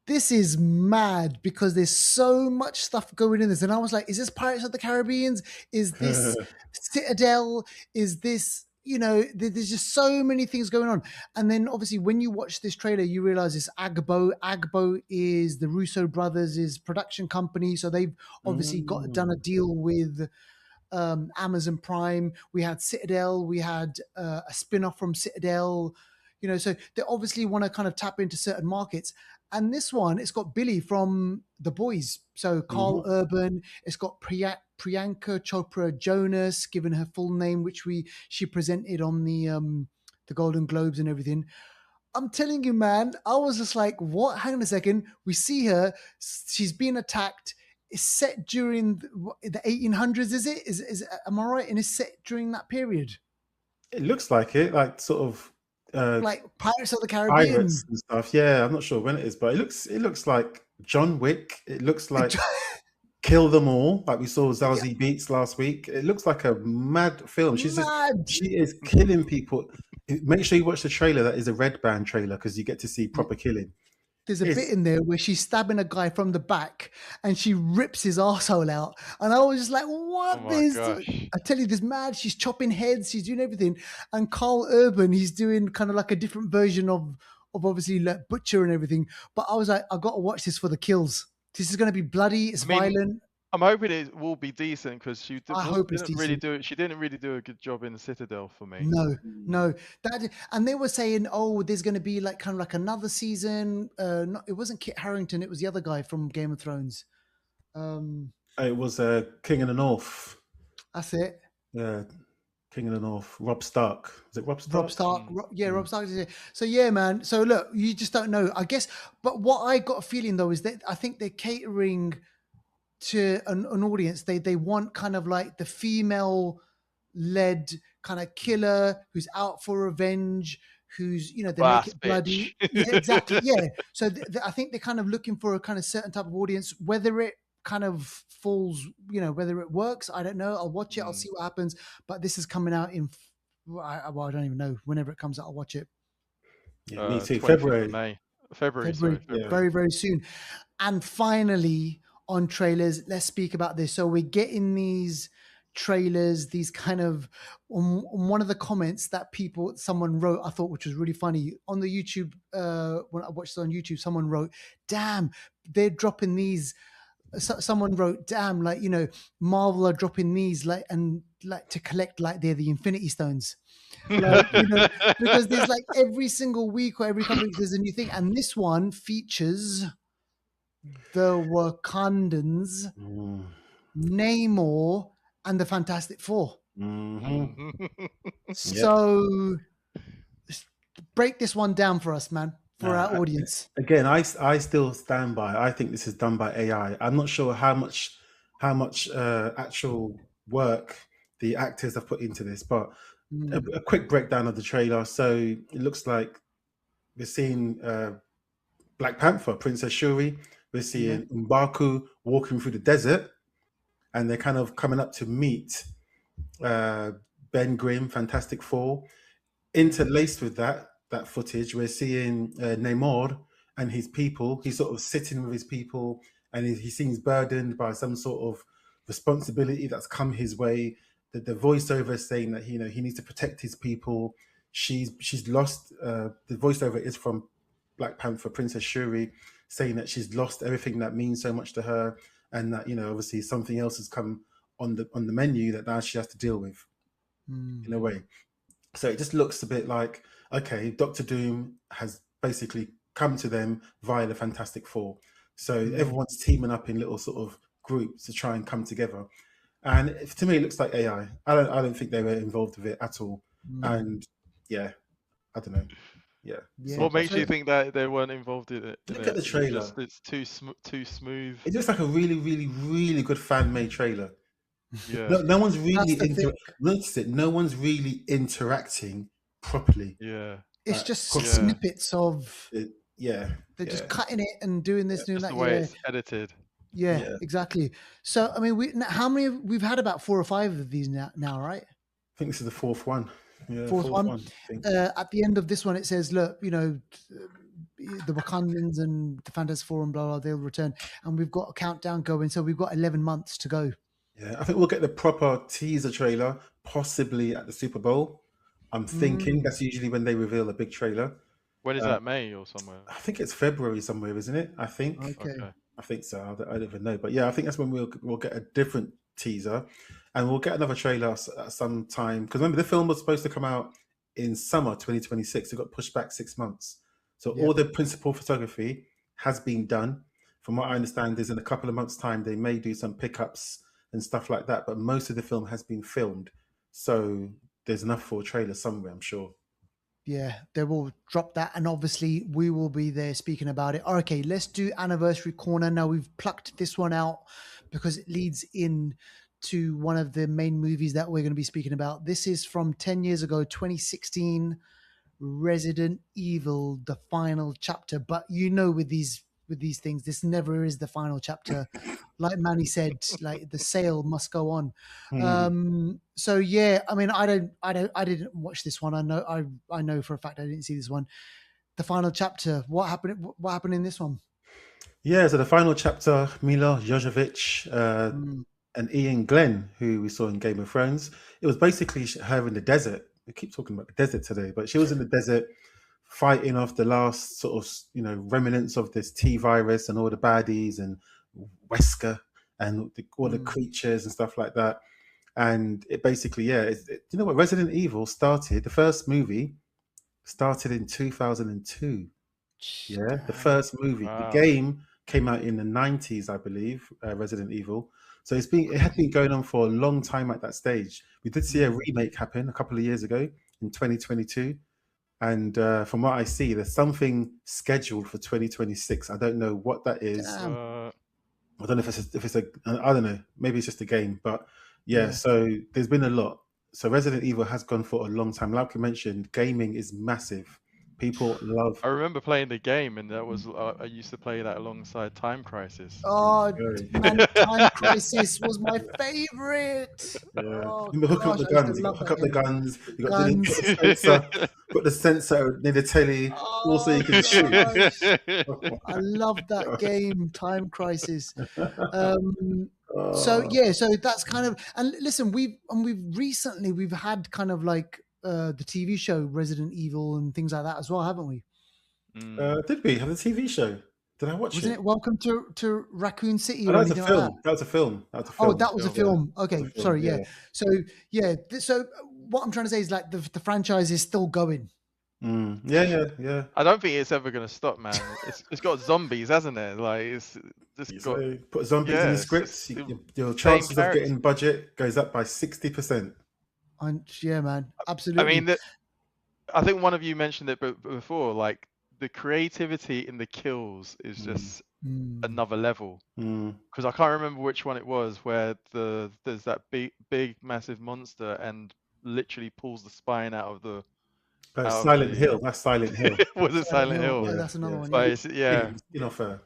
this is mad because there's so much stuff going in this. And I was like, is this Pirates of the Caribbean? Is this Citadel? Is this, you know, there's just so many things going on. And then obviously when you watch this trailer, you realize it's Agbo. Agbo is the Russo brothers' production company. So they've obviously done a deal with Amazon Prime. We had Citadel. We had a spin-off from Citadel. You know, so they obviously want to kind of tap into certain markets. And this one, it's got Billy from The Boys. So Carl Urban. It's got Priyanka Chopra Jonas, given her full name, which she presented on the Golden Globes and everything. I'm telling you, man, I was just like, what? Hang on a second. We see her. She's being attacked. It's set during the 1800s, is it? Am I right? And it's set during that period. It looks like it, like sort of like Pirates of the Caribbean pirates and stuff. Yeah, I'm not sure when it is, but it looks like John Wick. It looks like Kill Them All, like we saw Zazie Beetz last week. It looks like a mad film. She is killing people. Make sure you watch the trailer. That is a Red Band trailer because you get to see proper killing. There's a bit in there where she's stabbing a guy from the back and she rips his arsehole out. And I was just like, what is this? I tell you, this mad. She's chopping heads. She's doing everything. And Carl Urban, he's doing kind of like a different version of obviously like Butcher and everything. But I was like, I got to watch this for the kills. This is going to be bloody. It's violent. I'm hoping it will be decent because she didn't really do a good job in the Citadel for me. No. And they were saying, oh, there's going to be like kind of like another season. It wasn't Kit Harington. It was the other guy from Game of Thrones. It was King of the North. That's it. Yeah, King of the North. Rob Stark. Is it Rob Stark? Rob Stark. Rob Stark is it. So yeah, man. So look, you just don't know, I guess. But what I got a feeling though is that I think they're catering to an audience. They want kind of like the female led kind of killer who's out for revenge, who's, you know, they make it bloody. Yeah, exactly. Yeah. So I think they're kind of looking for a kind of certain type of audience. Whether it kind of falls, you know, whether it works, I don't know. I'll watch it. I'll see what happens. But this is coming out in, I don't even know. Whenever it comes out, I'll watch it. Yeah, me too. February. Very, very soon. And finally, on trailers, let's speak about this. So we're getting these trailers, these kind of on one of the comments that someone wrote, I thought, which was really funny on the YouTube. When I watched it on YouTube, someone wrote, "Damn, they're dropping these." Someone wrote, "Damn, like, you know, Marvel are dropping these like to collect like they're the Infinity Stones." Like, you know, because there's like every single week or every couple of weeks there's a new thing, and this one features the Wakandans, Namor, and the Fantastic Four. So break this one down for us, man, for our audience. Again, I still stand by. I think this is done by AI. I'm not sure how much actual work the actors have put into this, but a quick breakdown of the trailer. So it looks like we're seeing Black Panther, Princess Shuri. We're seeing M'Baku walking through the desert, and they're kind of coming up to meet Ben Grimm, Fantastic Four. Interlaced with that footage, we're seeing Namor and his people. He's sort of sitting with his people, and he seems burdened by some sort of responsibility that's come his way. The voiceover is saying that he needs to protect his people. She's lost. The voiceover is from Black Panther, Princess Shuri, saying that she's lost everything that means so much to her, and that obviously something else has come on the menu that now she has to deal with in a way. So it just looks a bit like, okay, Doctor Doom has basically come to them via the Fantastic Four. So everyone's teaming up in little sort of groups to try and come together. And to me, it looks like AI. I don't think they were involved with it at all. And yeah, I don't know. Yeah. What makes you think that they weren't involved in it? Look at the trailer. It's too smooth. It looks like a really, really, really good fan-made trailer. Yeah. No one's really notice it. No one's really interacting properly. Yeah. It's just snippets of. They're just cutting it and doing this, doing that. The way it's edited. Yeah, exactly. So I mean, how many? We've had about 4 or 5 of these now, right? I think this is the 4th one. Yeah, fourth one. At the end of this one, it says, "Look, the Wakandans and the Fantastic Four and blah blah, they'll return." And we've got a countdown going, so we've got 11 months to go. Yeah, I think we'll get the proper teaser trailer possibly at the Super Bowl. I'm thinking that's usually when they reveal a big trailer. When is that? May or somewhere? I think it's February somewhere, isn't it? I think. Okay. I think so. I don't even know, but yeah, I think that's when we'll get a different teaser, and we'll get another trailer at some time. Because remember, the film was supposed to come out in summer 2026. It got pushed back 6 months. So all the principal photography has been done. From what I understand, is in a couple of months' time they may do some pickups and stuff like that, but most of the film has been filmed, so there's enough for a trailer somewhere, I'm sure. Yeah, they will drop that, and obviously we will be there speaking about it. Okay, let's do Anniversary Corner. Now we've plucked this one out because it leads in to one of the main movies that we're going to be speaking about. This is from 10 years ago, 2016, Resident Evil, the final chapter. But with these things, this never is the final chapter. Like Manny said, like the sale must go on. So yeah, I mean, I didn't watch this one. I know for a fact I didn't see this one. The final chapter. What happened in this one? Yeah, so the final chapter, Milla Jovovich and Ian Glenn, who we saw in Game of Thrones. It was basically her in the desert. We keep talking about the desert today, but she was in the desert fighting off the last sort of remnants of this T virus and all the baddies and Wesker and all the creatures and stuff like that. And it basically, what Resident Evil started, the first movie started in 2002. Yeah, the first movie. Wow. The game came out in the 90s, I believe, Resident Evil. So it had been going on for a long time at that stage. We did see a remake happen a couple of years ago in 2022. And from what I see, there's something scheduled for 2026. I don't know what that is. I don't know if it's a I don't know. Maybe it's just a game, but yeah. So there's been a lot. So Resident Evil has gone for a long time. Like you mentioned, gaming is massive. People love. I remember playing the game, and that was I used to play that alongside Time Crisis. Oh man, Time Crisis was my favorite. Yeah. Oh, Hook up the guns. You got to hook up the guns. You got to put the sensor. Put the sensor near the telly. Also, you can shoot. I love that game, Time Crisis. So that's kind of, and listen, we've recently had kind of like the TV show Resident Evil and things like that as well, haven't we? Did we have a TV show? Did I watch Wasn't it Welcome to Raccoon City? That was a film. That was a film. Oh, that was a film. Okay, film, sorry. Yeah. So what I'm trying to say is like the franchise is still going. Yeah. I don't think it's ever going to stop, man. It's got zombies, hasn't it? Like it's just got put zombies in the scripts. Your chances of getting budget goes up by 60%. Yeah, man, absolutely. I mean, I think one of you mentioned it before, like the creativity in the kills is just another level. Because I can't remember which one it was where there's that big massive monster and literally pulls the spine out of the Silent Hill. That's Silent Hill. Was it Silent Hill? Oh, that's another one. But Yeah. Skin off her.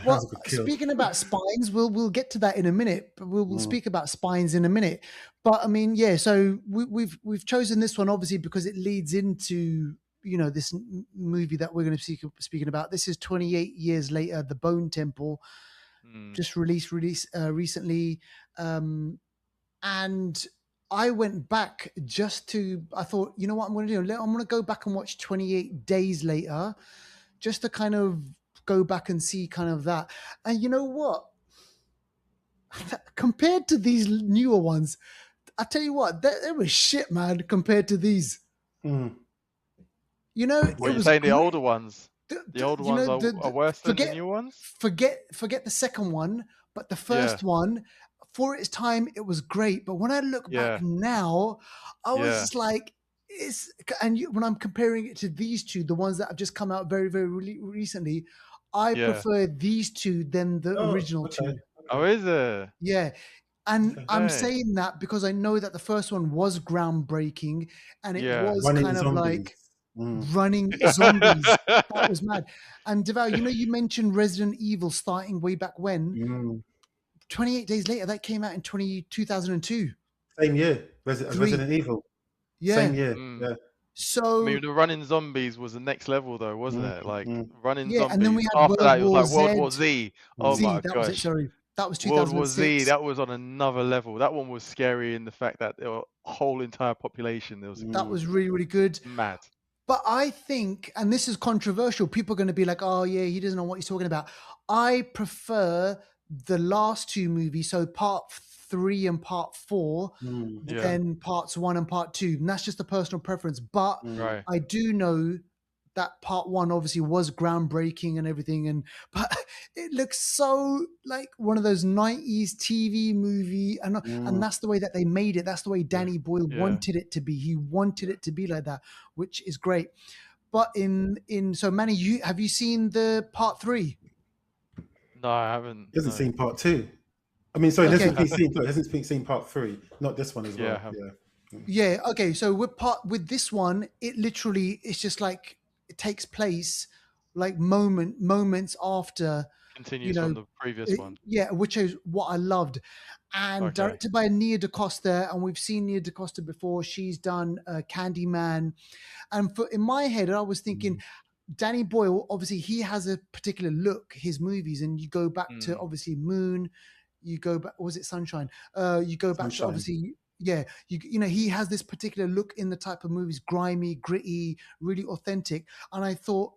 Well, speaking about spines, we'll get to that in a minute. But we'll speak about spines in a minute. But I mean, yeah. So we've chosen this one obviously because it leads into this movie that we're going to be speaking about. This is 28 Years Later, The BoneTemple, just released recently, and I went back I thought, you know what I'm going to do? I'm going to go back and watch 28 Days Later, just to kind of go back and see kind of that. And you know what? Compared to these newer ones, I tell you what, they were shit, man, compared to these. Mm. You know, What are you saying? The older ones? The older ones are worse than the new ones? Forget the second one, but the first one, for its time, it was great. But when I look back now, I was just like, when I'm comparing it to these two, the ones that have just come out very, very recently, I prefer these two than the original two. Oh, is it? Yeah. And I'm saying that because I know that the first one was groundbreaking and it was running kind of zombies. Like running zombies. That was mad. And Deval, you mentioned Resident Evil starting way back when. 28 Days Later, that came out in 2002. Same year, Resident Evil. Yeah. Same year. Yeah. So I mean, the running zombies was the next level, though, wasn't it? Like running zombies. And then we had After that, it was like World World War Z. Oh my that gosh! Was it, sorry. That was 2006. World War Z. That was on another level. That one was scary in the fact that there were a whole entire population. That was really, really good. Mad. But I think, and this is controversial, people are going to be like, oh yeah, he doesn't know what he's talking about. I prefer the last two movies, so part 3 and part 4, than parts 1 and part 2. And that's just a personal preference. But I do know that part 1 obviously was groundbreaking and everything, but it looks so like one of those 90s TV movie, and that's the way that they made it. That's the way Danny Boyle wanted it to be. He wanted it to be like that, which is great. But so Manny, have you seen the part 3? No, I haven't. He hasn't seen part 2. I mean, sorry, hasn't seen part 3. Not this one as well. Yeah. Okay. So with this one, it's just like it takes place like moments after. Continues from the previous one. Yeah, which is what I loved. And directed by Nia DaCosta, and we've seen Nia DaCosta before. She's done Candyman. And in my head, I was thinking, Danny Boyle, obviously, he has a particular look, his movies, and you go back to, obviously, Moon, you go back, was it Sunshine? You go back to, obviously, he has this particular look in the type of movies, grimy, gritty, really authentic. And I thought,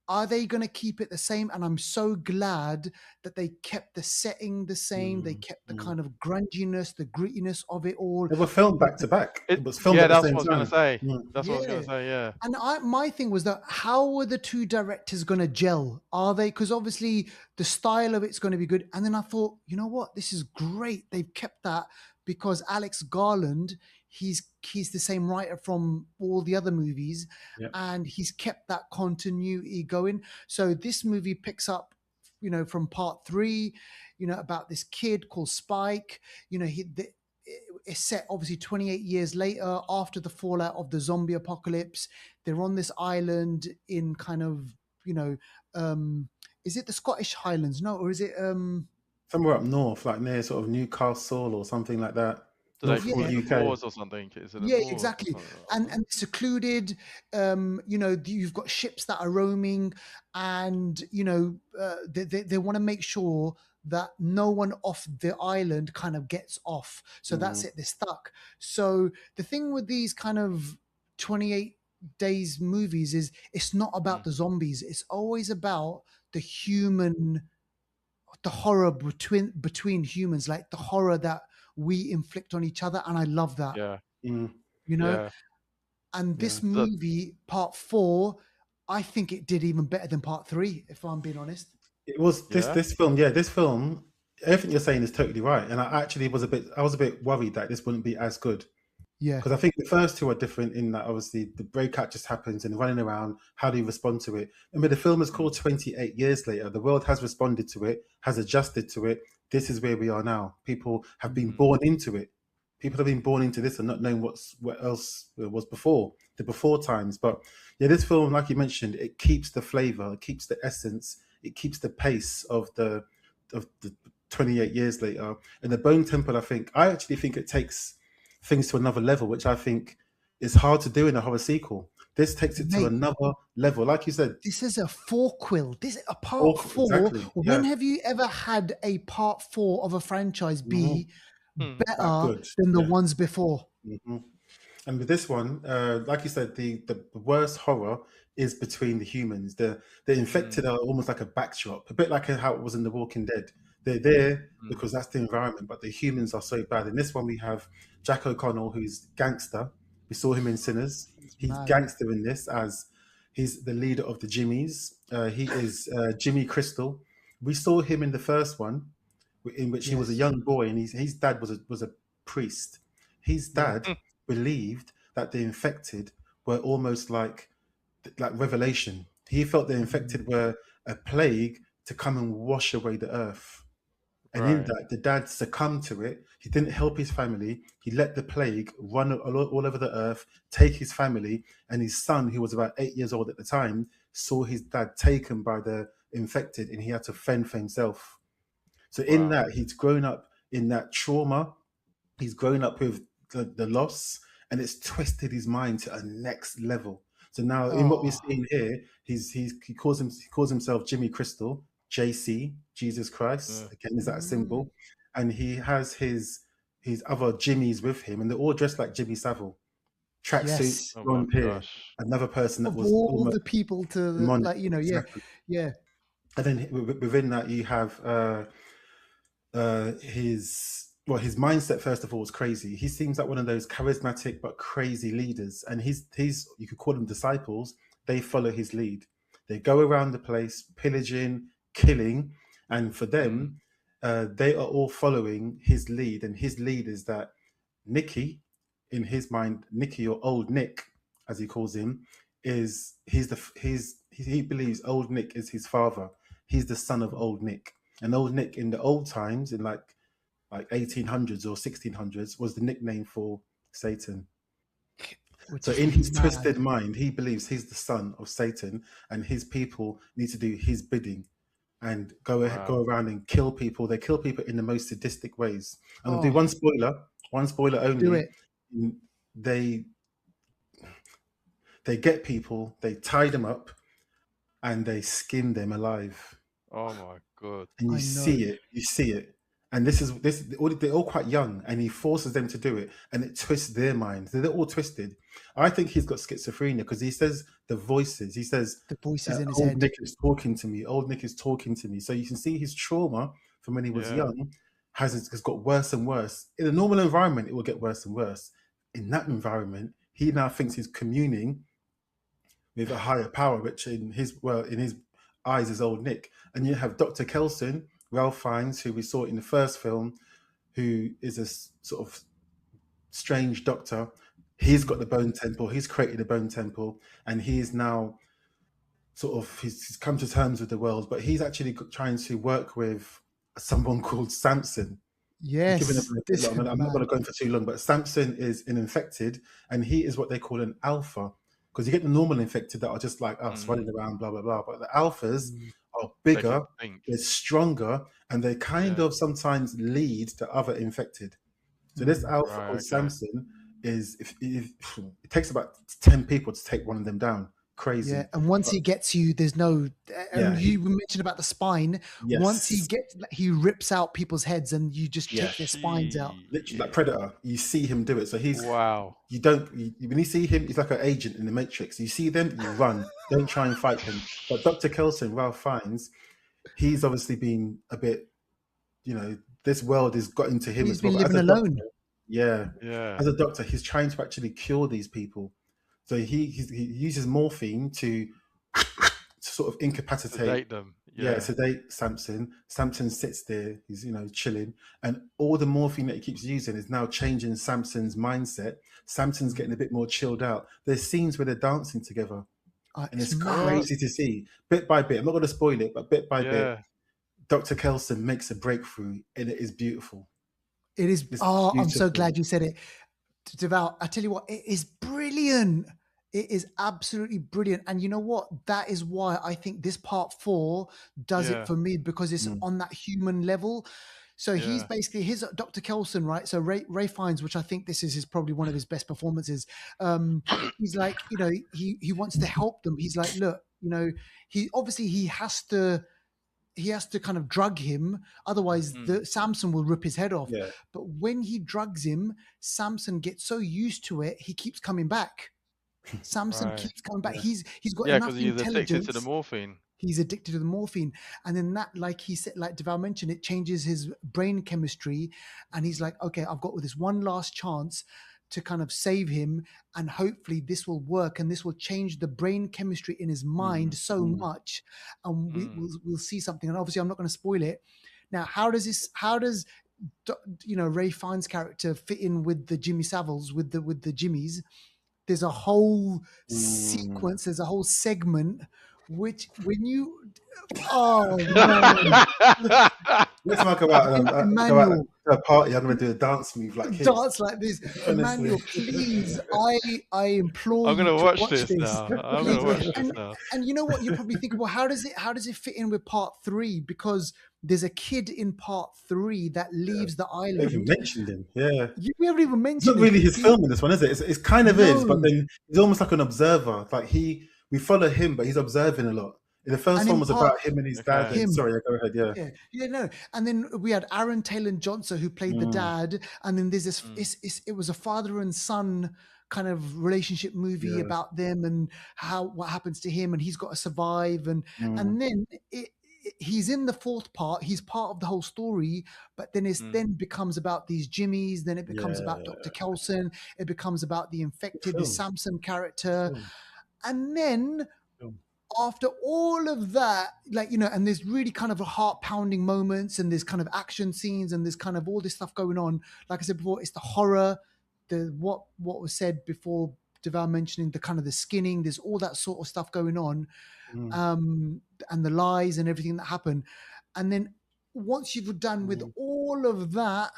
are they going to keep it the same? And I'm so glad that they kept the setting the same. They kept the kind of grunginess, the grittiness of it all. They were filmed back to back. It was filmed at the same time. That's what I was going to say. That's what I was going to say, yeah. And my thing was that how were the two directors going to gel? Are they? Because obviously the style of it's going to be good. And then I thought, you know what? This is great. They've kept that because Alex Garland, he's the same writer from all the other movies, and he's kept that continuity going. So this movie picks up, from part 3, about this kid called Spike. It's set obviously 28 years later after the fallout of the zombie apocalypse. They're on this island in kind of, is it the Scottish Highlands? No, or is it somewhere up north, like near sort of Newcastle or something like that? Do they call it moors or something? Exactly. And secluded, you've got ships that are roaming, and they want to make sure that no one off the island kind of gets off. So that's it, they're stuck. So the thing with these kind of 28 days movies is it's not about the zombies. It's always about the horror between humans, like the horror that we inflict on each other, and I love that. And this movie, part 4, I think it did even better than part 3, if I'm being honest. It was this film. Everything you're saying is totally right, and I was a bit worried that this wouldn't be as good. Yeah. Because I think the first two are different in that obviously the breakout just happens and running around. How do you respond to it? I mean, the film is called 28 Years Later. The world has responded to it, has adjusted to it. This is where we are now. People have been born into it. People have been born into this and not knowing what else was before, the before times. But yeah, this film, like you mentioned, it keeps the flavor, it keeps the essence, it keeps the pace of the 28 Years Later. And the Bone Temple, I actually think it takes things to another level, which I think is hard to do in a horror sequel. This takes it to Mate, another level. Like you said, this is a fourquill. This is a part four. exactly. When Yeah. have you ever had a part 4 of a franchise be Mm. That better good. than the Yeah. ones before? hmm And with this one, like you said, the worst horror is between the humans. The infected are almost like a backdrop, a bit like how it was in The Walking Dead. They're there because that's the environment, but the humans are so bad. In this one, we have Jack O'Connell, who's gangster. We saw him in Sinners. He's mad. gangster in this, as he's the leader of the Jimmies. He is Jimmy Crystal. We saw him in the first one, in which he was a Yes. young boy, and his dad was a priest. His Yeah. dad believed that the infected were almost like revelation. He felt the infected were a plague to come and wash away the earth. And in Right. that, the dad succumbed to it. He didn't help his family. He let the plague run all over the earth, take his family. And his son, who was about 8 years old at the time, saw his dad taken by the infected, and he had to fend for himself. So in Wow. that, he's grown up in that trauma. He's grown up with the loss, and it's twisted his mind to a next level. So now, in what we're Oh, seeing here, he calls himself Jimmy Crystal, JC, Jesus Christ. Again, is that a symbol? And he has his other Jimmys with him, and they're all dressed like Jimmy Savile, tracksuits, yes. Oh my blonde hair. gosh. Another person that Of was all almost the people to demonic. like, Exactly. yeah. And then within that, you have his mindset. First of all, is crazy. He seems like one of those charismatic but crazy leaders, and he's you could call them disciples. They follow his lead. They go around the place pillaging, killing, and for them, they are all following his lead. And his lead is that Nicky, in his mind, Nicky, or Old Nick, as he calls him, he believes Old Nick is his father. He's the son of Old Nick. And Old Nick in the old times, in like 1800s or 1600s, was the nickname for Satan. Which So is in his mad. twisted mind, he believes he's the son of Satan, and his people need to do his bidding and go around and kill people. They kill people in the most sadistic ways. And I'll do one spoiler only. Do it. They get people, they tie them up, and they skin them alive. Oh my god. And you see it. And they're all quite young, and he forces them to do it, and it twists their minds. They're all twisted. I think he's got schizophrenia because he says the voices. He says The voices in his Old head. Nick is talking to me. Old Nick is talking to me. So you can see his trauma from when he was young has got worse and worse. In a normal environment, it will get worse and worse. In that environment, he now thinks he's communing with a higher power, which in his eyes is Old Nick. And you have Dr. Kelson, Ralph Fiennes, who we saw in the first film, who is a sort of strange doctor. He's got the Bone Temple. He's created the Bone Temple, and he is now he's come to terms with the world. But he's actually trying to work with someone called Samson. Yes. I'm not going to go in for too long, but Samson is an infected, and he is what they call an alpha. Because you get the normal infected that are just like us, running around, blah, blah, blah. But the alphas are bigger, they're stronger, and they kind of sometimes lead to other infected. So this alpha called Samson it takes about 10 people to take one of them down. Crazy. Yeah, and once he gets you, there's no. And you mentioned about the spine. Yes. Once he rips out people's heads, and you just take their spines out. Literally, like Predator. You see him do it. So he's You don't. When you see him, he's like an agent in the Matrix. You see them, you run. Don't try and fight him. But Dr. Kelson, Ralph Fiennes, he's obviously been a bit. This world has got into him. He's been living alone. Yeah. As a doctor, he's trying to actually cure these people. So he uses morphine to sort of incapacitate them. Yeah, so Samson sits there, he's, you know, chilling, and all the morphine that he keeps using is now changing Samson's mindset. Samson's getting a bit more chilled out. There's scenes where they're dancing together, and it's crazy to see. Bit by bit, I'm not going to spoil it, but bit by bit, Dr. Kelson makes a breakthrough, and it is beautiful. It is. It's I'm so beautiful. glad you said it. Devout, I tell you what, it is brilliant. It is absolutely brilliant. And you know what? That is why I think this part 4 does it for me, because it's on that human level. So he's basically his Dr. Kelson, right? So Ray Fiennes, which I think this is probably one of his best performances. He's like, you know, he wants to help them. He's like, look, you know, he has to kind of drug him, otherwise Samson will rip his head off. Yeah. But when he drugs him, Samson gets so used to it, he keeps coming back. Samson keeps coming back. He's got enough intelligence. He's addicted to the morphine. He's addicted to the morphine, and then that, like he said, like Deval mentioned, it changes his brain chemistry, and he's like, okay, I've got this one last chance to kind of save him, and hopefully this will work, and this will change the brain chemistry in his mind so much, and we'll see something. And obviously I'm not going to spoil it. Now, how does you know, Ray Fiennes' character fit in with the Jimmy Saviles, with the Jimmies? There's a whole sequence, there's a whole segment, which when you, oh man. Let's talk about Emmanuel. A party. I'm going to do a dance move like his. Dance like this. Emmanuel, please, I implore I'm you going to watch watch this now. I'm going to watch this now. And you know what? You probably think, well, how does it fit in with part 3? Because there's a kid in part 3 that leaves the island. We haven't mentioned him. Yeah. We haven't even mentioned It's not really his film in this one, is it? It's kind of is, but then he's almost like an observer. Like we follow him, but he's observing a lot. The first one was about him and his dad. Sorry, go ahead. Yeah, no. And then we had Aaron Taylor Johnson, who played the dad, and then there's this. It was a father and son kind of relationship movie about them and what happens to him, and he's got to survive, and then he's in the 4th part. He's part of the whole story, but then then becomes about these Jimmies. Then it becomes about Dr. Kelson. It becomes about the infected, the Samson character, and then. After all of that, like, you know, and there's really kind of a heart-pounding moments, and there's kind of action scenes, and there's kind of all this stuff going on. Like I said before, it's the horror, what was said before, Deval mentioning the kind of the skinning. There's all that sort of stuff going on, and the lies and everything that happened. And then once you've done with all of that,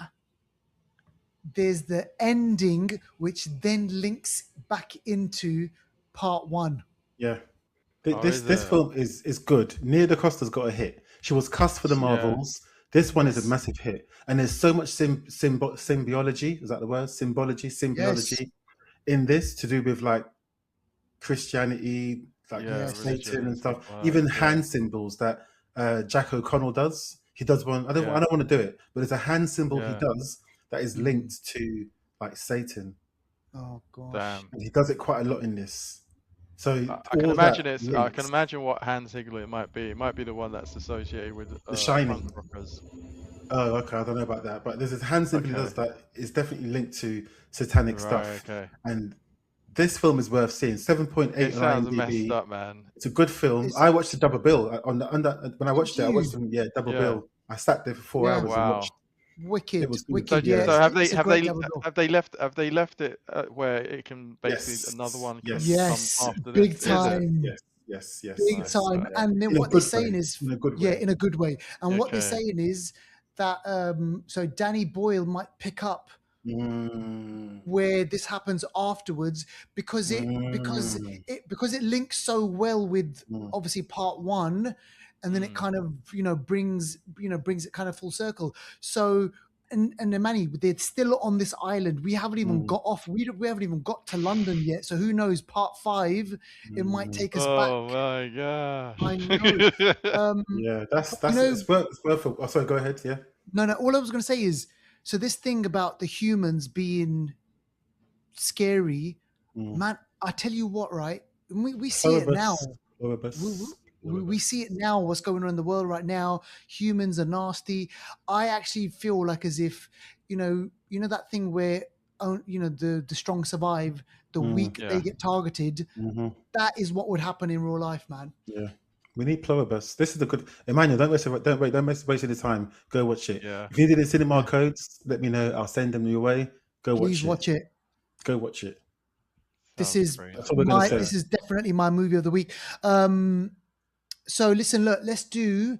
there's the ending, which then links back into part 1. Yeah. This film is good. Nia DaCosta's got a hit. She was cast for the Marvels. This one is a massive hit. And there's so much symbiology. Is that the word? Symbiology in this, to do with like Christianity, like Satan and stuff. Even hand symbols that Jack O'Connell does. He does one. I don't want to do it, but there's a hand symbol he does that is linked to like Satan. Oh gosh. Damn. And he does it quite a lot in this. So I can imagine I can imagine what hand signal it might be. It might be the one that's associated with The Shining. punk rockers. Oh, okay. I don't know about that, but there's a hand symbol that is definitely linked to satanic stuff. Okay. And this film is worth seeing. 7.8 It sounds IMDb. messed up, man. It's a good film. I watched the double bill when I watched it. I watched them. Double bill. I sat there for 4 hours and watched. Wicked. So have they left it where it can basically another one can come after big this? time. Yes. Big time. And then what they're saying is in a good way. And what they're saying is that so Danny Boyle might pick up where this happens afterwards, because it links so well with obviously part 1. And then it kind of, brings it kind of full circle. So, and Emmanuel, they're still on this island. We haven't even got off. We haven't even got to London yet. So who knows? Part 5, it might take us back. Oh my god! I know. That's it's worth. Oh, sorry, go ahead. Yeah. No. All I was going to say is, so this thing about the humans being scary, man. I tell you what, right? We see it now. We see it now, what's going on in the world right now. Humans are nasty. I actually feel like as if, you know that thing where, the strong survive, the weak, they get targeted. That is what would happen in real life, man. Yeah. We need Pluribus. This is the good Emmanuel. Don't waste your time. Go watch it. Yeah, If you need the cinema Yeah. codes, let me know. I'll send them your way. Go Please watch it. watch it. Go watch it. This sounds is great. That's what we're gonna say. this is definitely my movie of the week. So listen, look, let's do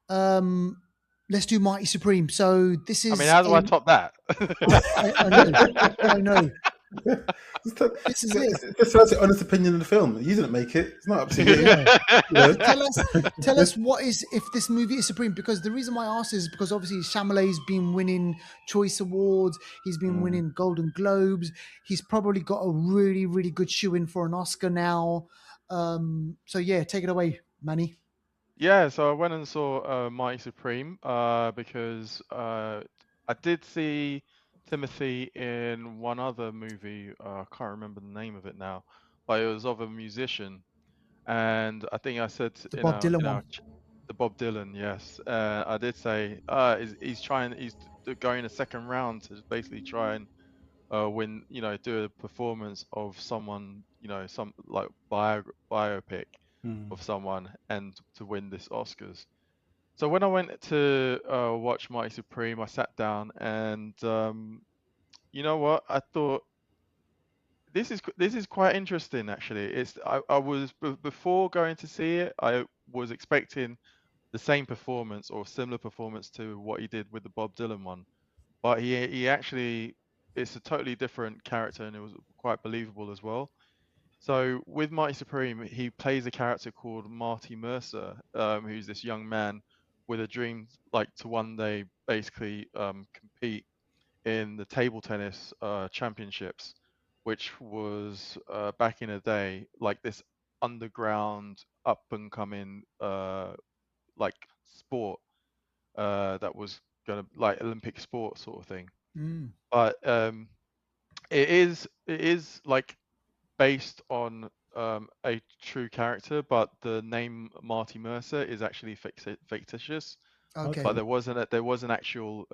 Marty Supreme. So this I is mean, how do I top that? I know. I know. This is it. Just tell us your honest opinion of the film. You didn't make it. It's not up to you. Yeah. You know? Tell us what is, if this movie is supreme, because the reason why I asked is because obviously Chalamet's been winning Choice Awards, he's been winning Golden Globes, he's probably got a really, really good shoe in for an Oscar now. So yeah, take it away, Manny. Yeah, so I went and saw Mighty Supreme because I did see Timothy in one other movie. I can't remember the name of it now, but it was of a musician, and I think I said The Bob Dylan one. the Bob Dylan, yes. I did say he's going a second round to basically try and win, do a performance of someone, some like biopic of someone and to win this Oscars. So when I went to watch Mighty Supreme, I sat down and you know what? I thought this is quite interesting actually. I was before going to see it, I was expecting the same performance or similar performance to what he did with the Bob Dylan one, but he actually it's a totally different character and it was quite believable as well. So with Mighty Supreme, he plays a character called Marty Mercer, who's this young man with a dream like to one day basically compete in the table tennis championships, which was back in a day like this underground up and coming like sport that was gonna like Olympic sport sort of thing. Mm. But it is like based on a true character, but the name Marty Mercer is actually fictitious. Okay. But there was an actual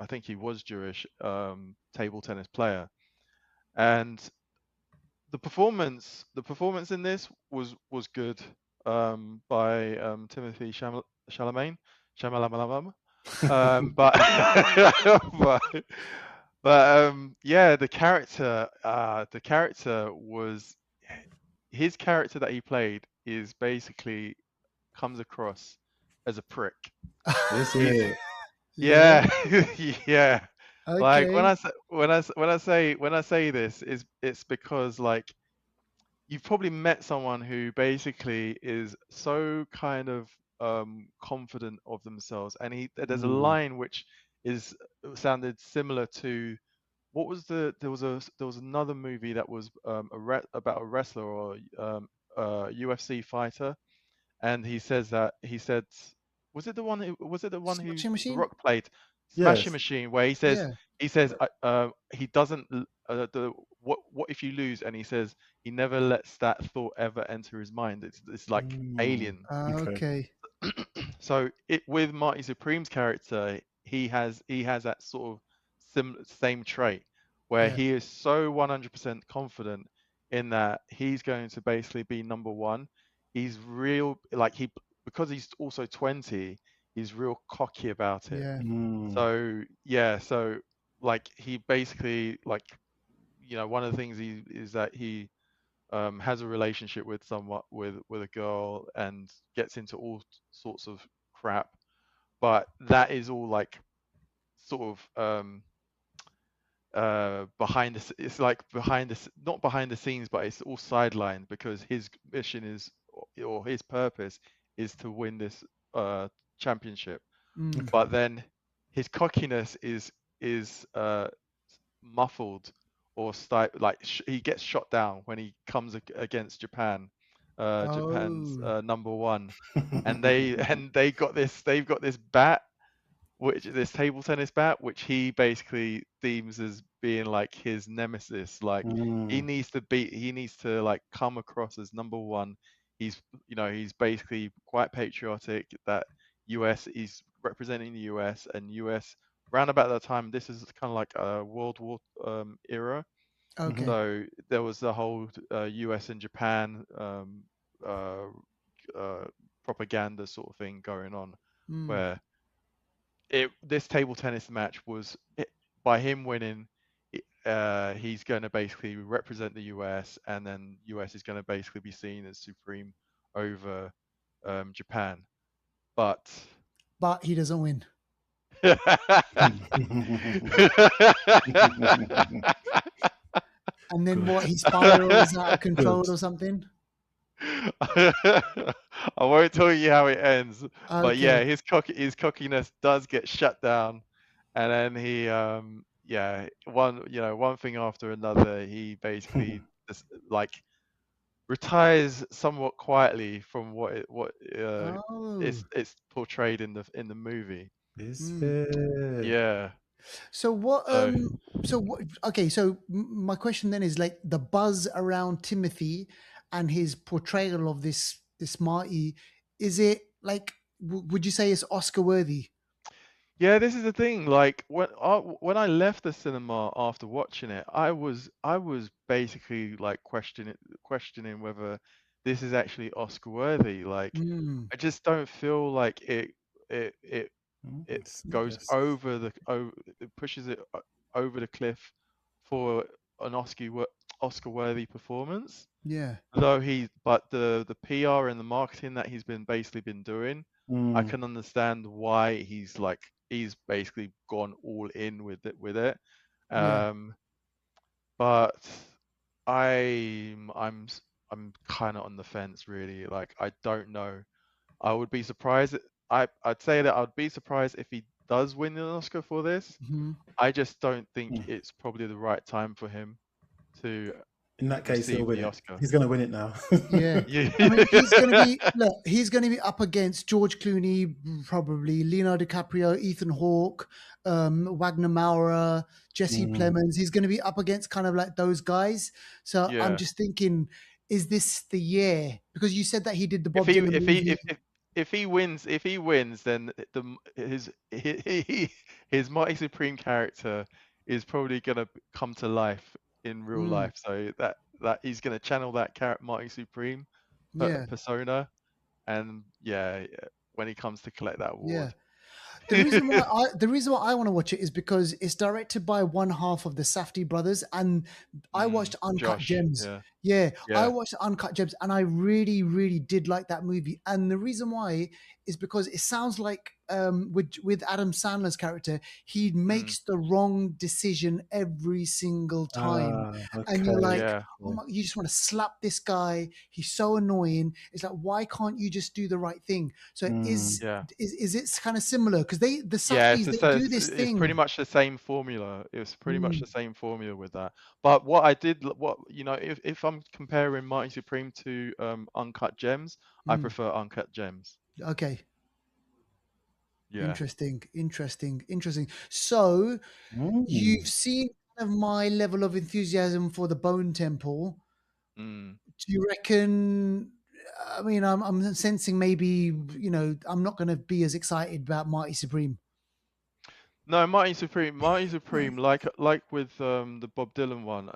I think he was Jewish table tennis player, and the performance in this was good by Timothy Chalamet. Chalamet. But but yeah, the character was his character that he played is basically comes across as a prick. This He's is yeah yeah. Like Okay. when I say this is it's because like you've probably met someone who basically is so kind of confident of themselves, and there's a line which is sounded similar to what was there was another movie that was about a wrestler or UFC fighter, and he says that he said was it the one who Smashing The Machine? Rock played Smashing yes. Machine, where Yeah. he says he doesn't the what if you lose, and he says he never lets that thought ever enter his mind. It's like alien. Okay. Okay. So it with Marty Supreme's character, he has that sort of same trait where Yeah. he is so 100% confident in that he's going to basically be number one. He's real like he because he's also 20, he's real cocky about it. Yeah. So yeah, so like he basically like one of the things he is that he has a relationship with someone with a girl and gets into all sorts of crap, but that is all like sort of it's like not behind the scenes, but it's all sidelined because his mission is or his purpose is to win this championship. Mm. Okay. But then his cockiness is muffled or he gets shot down when he comes against Japan's Oh. number one, and they've got this bat, which this table tennis bat, which he basically deems as being like his nemesis. Like he needs to like come across as number one. He's basically quite patriotic that he's representing the US and US round about that time. This is kind of like a World War era. Okay. So there was the whole US and Japan uh, propaganda sort of thing going on, Mm. where this table tennis match was by him winning. He's going to basically represent the US, and then US is going to basically be seen as supreme over Japan. But he doesn't win. And then what? He spirals out of control or something. I won't tell you how it ends, but yeah, Okay. his cockiness does get shut down, and then he one thing after another, he basically just like retires somewhat quietly from what Oh. it's portrayed in the movie. Is Mm. it? Yeah. So what? So So what? Okay. So my question then is like the buzz around Timothy and his portrayal of this Marty. Is it like? Would you say it's Oscar worthy? yeah, this is the thing. Like when I left the cinema after watching it, I was basically like questioning whether this is actually Oscar worthy. Like Mm. I just don't feel like it it goes Yes. over it pushes it over the cliff for an Oscar worthy performance. Yeah. Though but the PR and the marketing that he's basically been doing, I can understand why he's basically gone all in with it. Yeah. But I'm kind of on the fence really. Like I don't know. I would be surprised. I'd say that I'd be surprised if he does win an Oscar for this. Mhm. I just don't think it's probably the right time for him to In that case, he'll receive win the it. Oscar. He's going to win it now. Yeah. Yeah. I mean, he's going to be up against George Clooney, probably Leonardo DiCaprio, Ethan Hawke, Wagner Maurer, Jesse Plemons. He's going to be up against kind of like those guys. So I'm Yeah. just thinking, is this the year? Because you said that he did the Bob If he Dylan if he movie. if he wins, then his Marty Supreme character is probably gonna come to life in real Mm, life. So that he's gonna channel that character Marty Supreme yeah, persona, and yeah, when he comes to collect that yeah. award. The reason why I want to watch it is because it's directed by one half of the Safdie brothers, and I watched Uncut Josh, Gems. yeah, Yeah, I yeah, watched Uncut Gems, and I really, really did like that movie. And the reason why is because it sounds like with Adam Sandler's character, he mm, makes the wrong decision every single time, and you're Okay. like, yeah, oh my, you just want to slap this guy. He's so annoying. It's like, why can't you just do the right thing? So yeah. is it kind of similar? Because the Yeah, Safdies, they do this it's pretty thing. much the same formula. It was pretty much Mm, the same formula with that. But if I'm comparing Mighty Supreme to Uncut Gems, I mm. prefer Uncut Gems. Okay. Yeah. Interesting. So you've seen kind of my level of enthusiasm for the Bone Temple. Mm. Do you reckon? I mean, I'm sensing maybe I'm not going to be as excited about Marty Supreme. No, Mighty Supreme, like with the Bob Dylan one.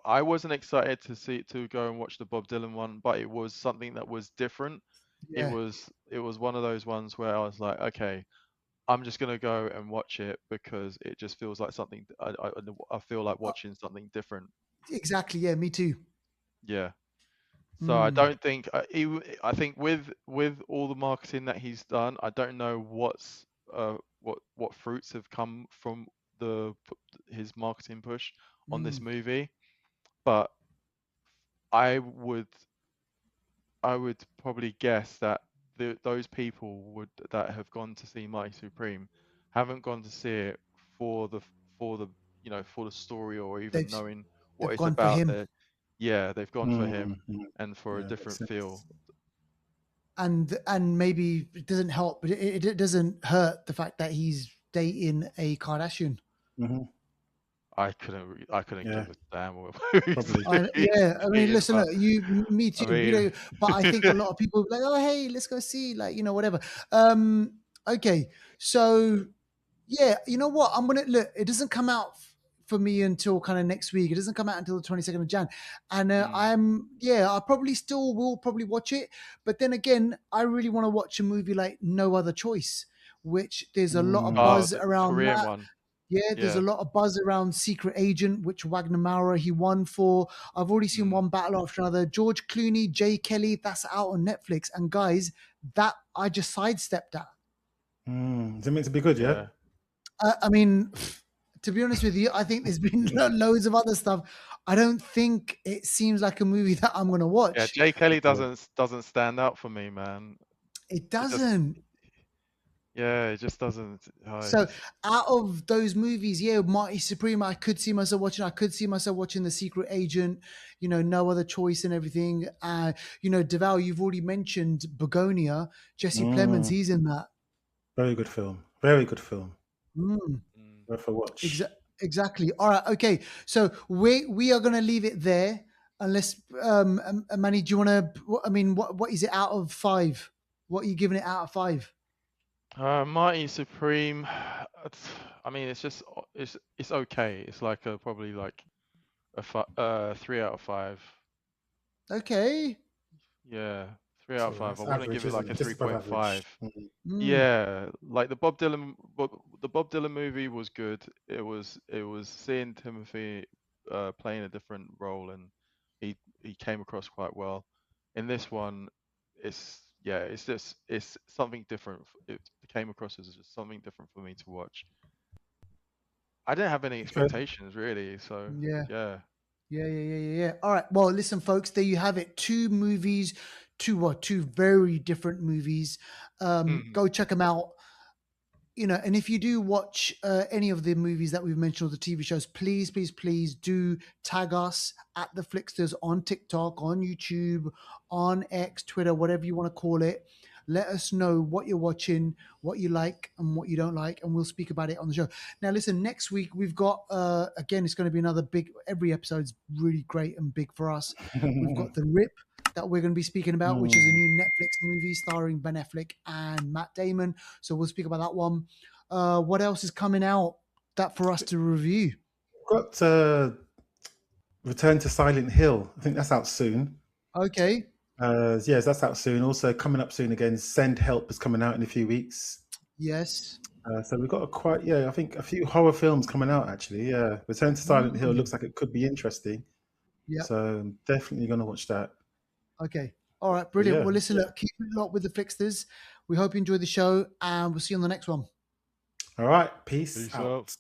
I wasn't excited to go and watch the Bob Dylan one, but it was something that was different. It Yeah. was one of those ones where I was like, okay, I'm just gonna go and watch it because it just feels like something. I feel like watching something different. Exactly. Yeah. Me too. Yeah. So I Mm, don't think I think with all the marketing that he's done, I don't know what fruits have come from his marketing push on this mm. movie, but I would I would probably guess that those people that have gone to see Mighty Supreme haven't gone to see it for the for the for the story or even They've knowing what they've it's gone for about. him. Yeah, they've gone for him and for a Yeah, makes different feel. sense. And maybe it doesn't help, but it doesn't hurt the fact that he's dating a Kardashian. I couldn't Yeah, give a damn what probably. Yeah, I mean, listen, but look, me I too. mean, But I think a lot of people are like, oh, hey, let's go see, like, whatever. Okay, so yeah, you know what? I'm gonna look. It doesn't come out for me until kind of next week. It doesn't come out until the 22nd of Jan. And I probably still will probably watch it. But then again, I really want to watch a movie like No Other Choice, which there's a lot of buzz The around Korean that. one. Yeah, there's a lot of buzz around Secret Agent, which Wagner Maurer he won for. I've already seen one battle after another. George Clooney, Jay Kelly, that's out on Netflix. And guys, that I just sidestepped that. Is it meant to be good? Yeah. I mean, to be honest with you, I think there's been loads of other stuff. I don't think it seems like a movie that I'm going to watch. Yeah, Jay Kelly doesn't stand out for me, man. It doesn't. It just doesn't. So out of those movies, Marty Supreme, I could see myself watching. I could see myself watching The Secret Agent, No Other Choice and everything. Deval, you've already mentioned Begonia. Jesse Plemons, he's in that. Very good film. Very good film. Worth a watch. Exactly. All right. Okay. So we are going to leave it there. Unless, Manny, do you want to? I mean, what is it out of 5? What are you giving it out of 5? Marty Supreme. I mean, it's okay. It's like probably like a 3 out of 5. Okay. Yeah, 3 out of 5. I want to give it like a Just above 3.5. average. Yeah, like the Bob Dylan movie was good. It was seeing Timothée playing a different role, and he came across quite well. In this one, it's something different. It came across as just something different for me to watch. I didn't have any expectations really, so yeah. All right. Well, listen, folks, there you have it. 2 movies, 2 very different movies. Go check them out. And if you do watch any of the movies that we've mentioned or the TV shows, please, please, please do tag us at the Flixters on TikTok, on YouTube, on X, Twitter, whatever you want to call it. Let us know what you're watching, what you like and what you don't like, and we'll speak about it on the show. Now, listen, next week we've got, again, it's going to be another big, every episode's really great and big for us. We've got The Rip that we're going to be speaking about, which is a new Netflix movie starring Ben Affleck and Matt Damon. So we'll speak about that one. What else is coming out that for us to review? Got Return to Silent Hill. I think that's out soon. Okay. Yes, that's out soon. Also coming up soon again, Send Help is coming out in a few weeks. Yes. So we've got I think a few horror films coming out actually. Yeah, Return to Silent Hill looks like it could be interesting. Yeah. So I'm definitely going to watch that. Okay. All right. Brilliant. Yeah. Well, listen, look, keep it locked with the Flixters. We hope you enjoy the show, and we'll see you on the next one. All right. Peace out.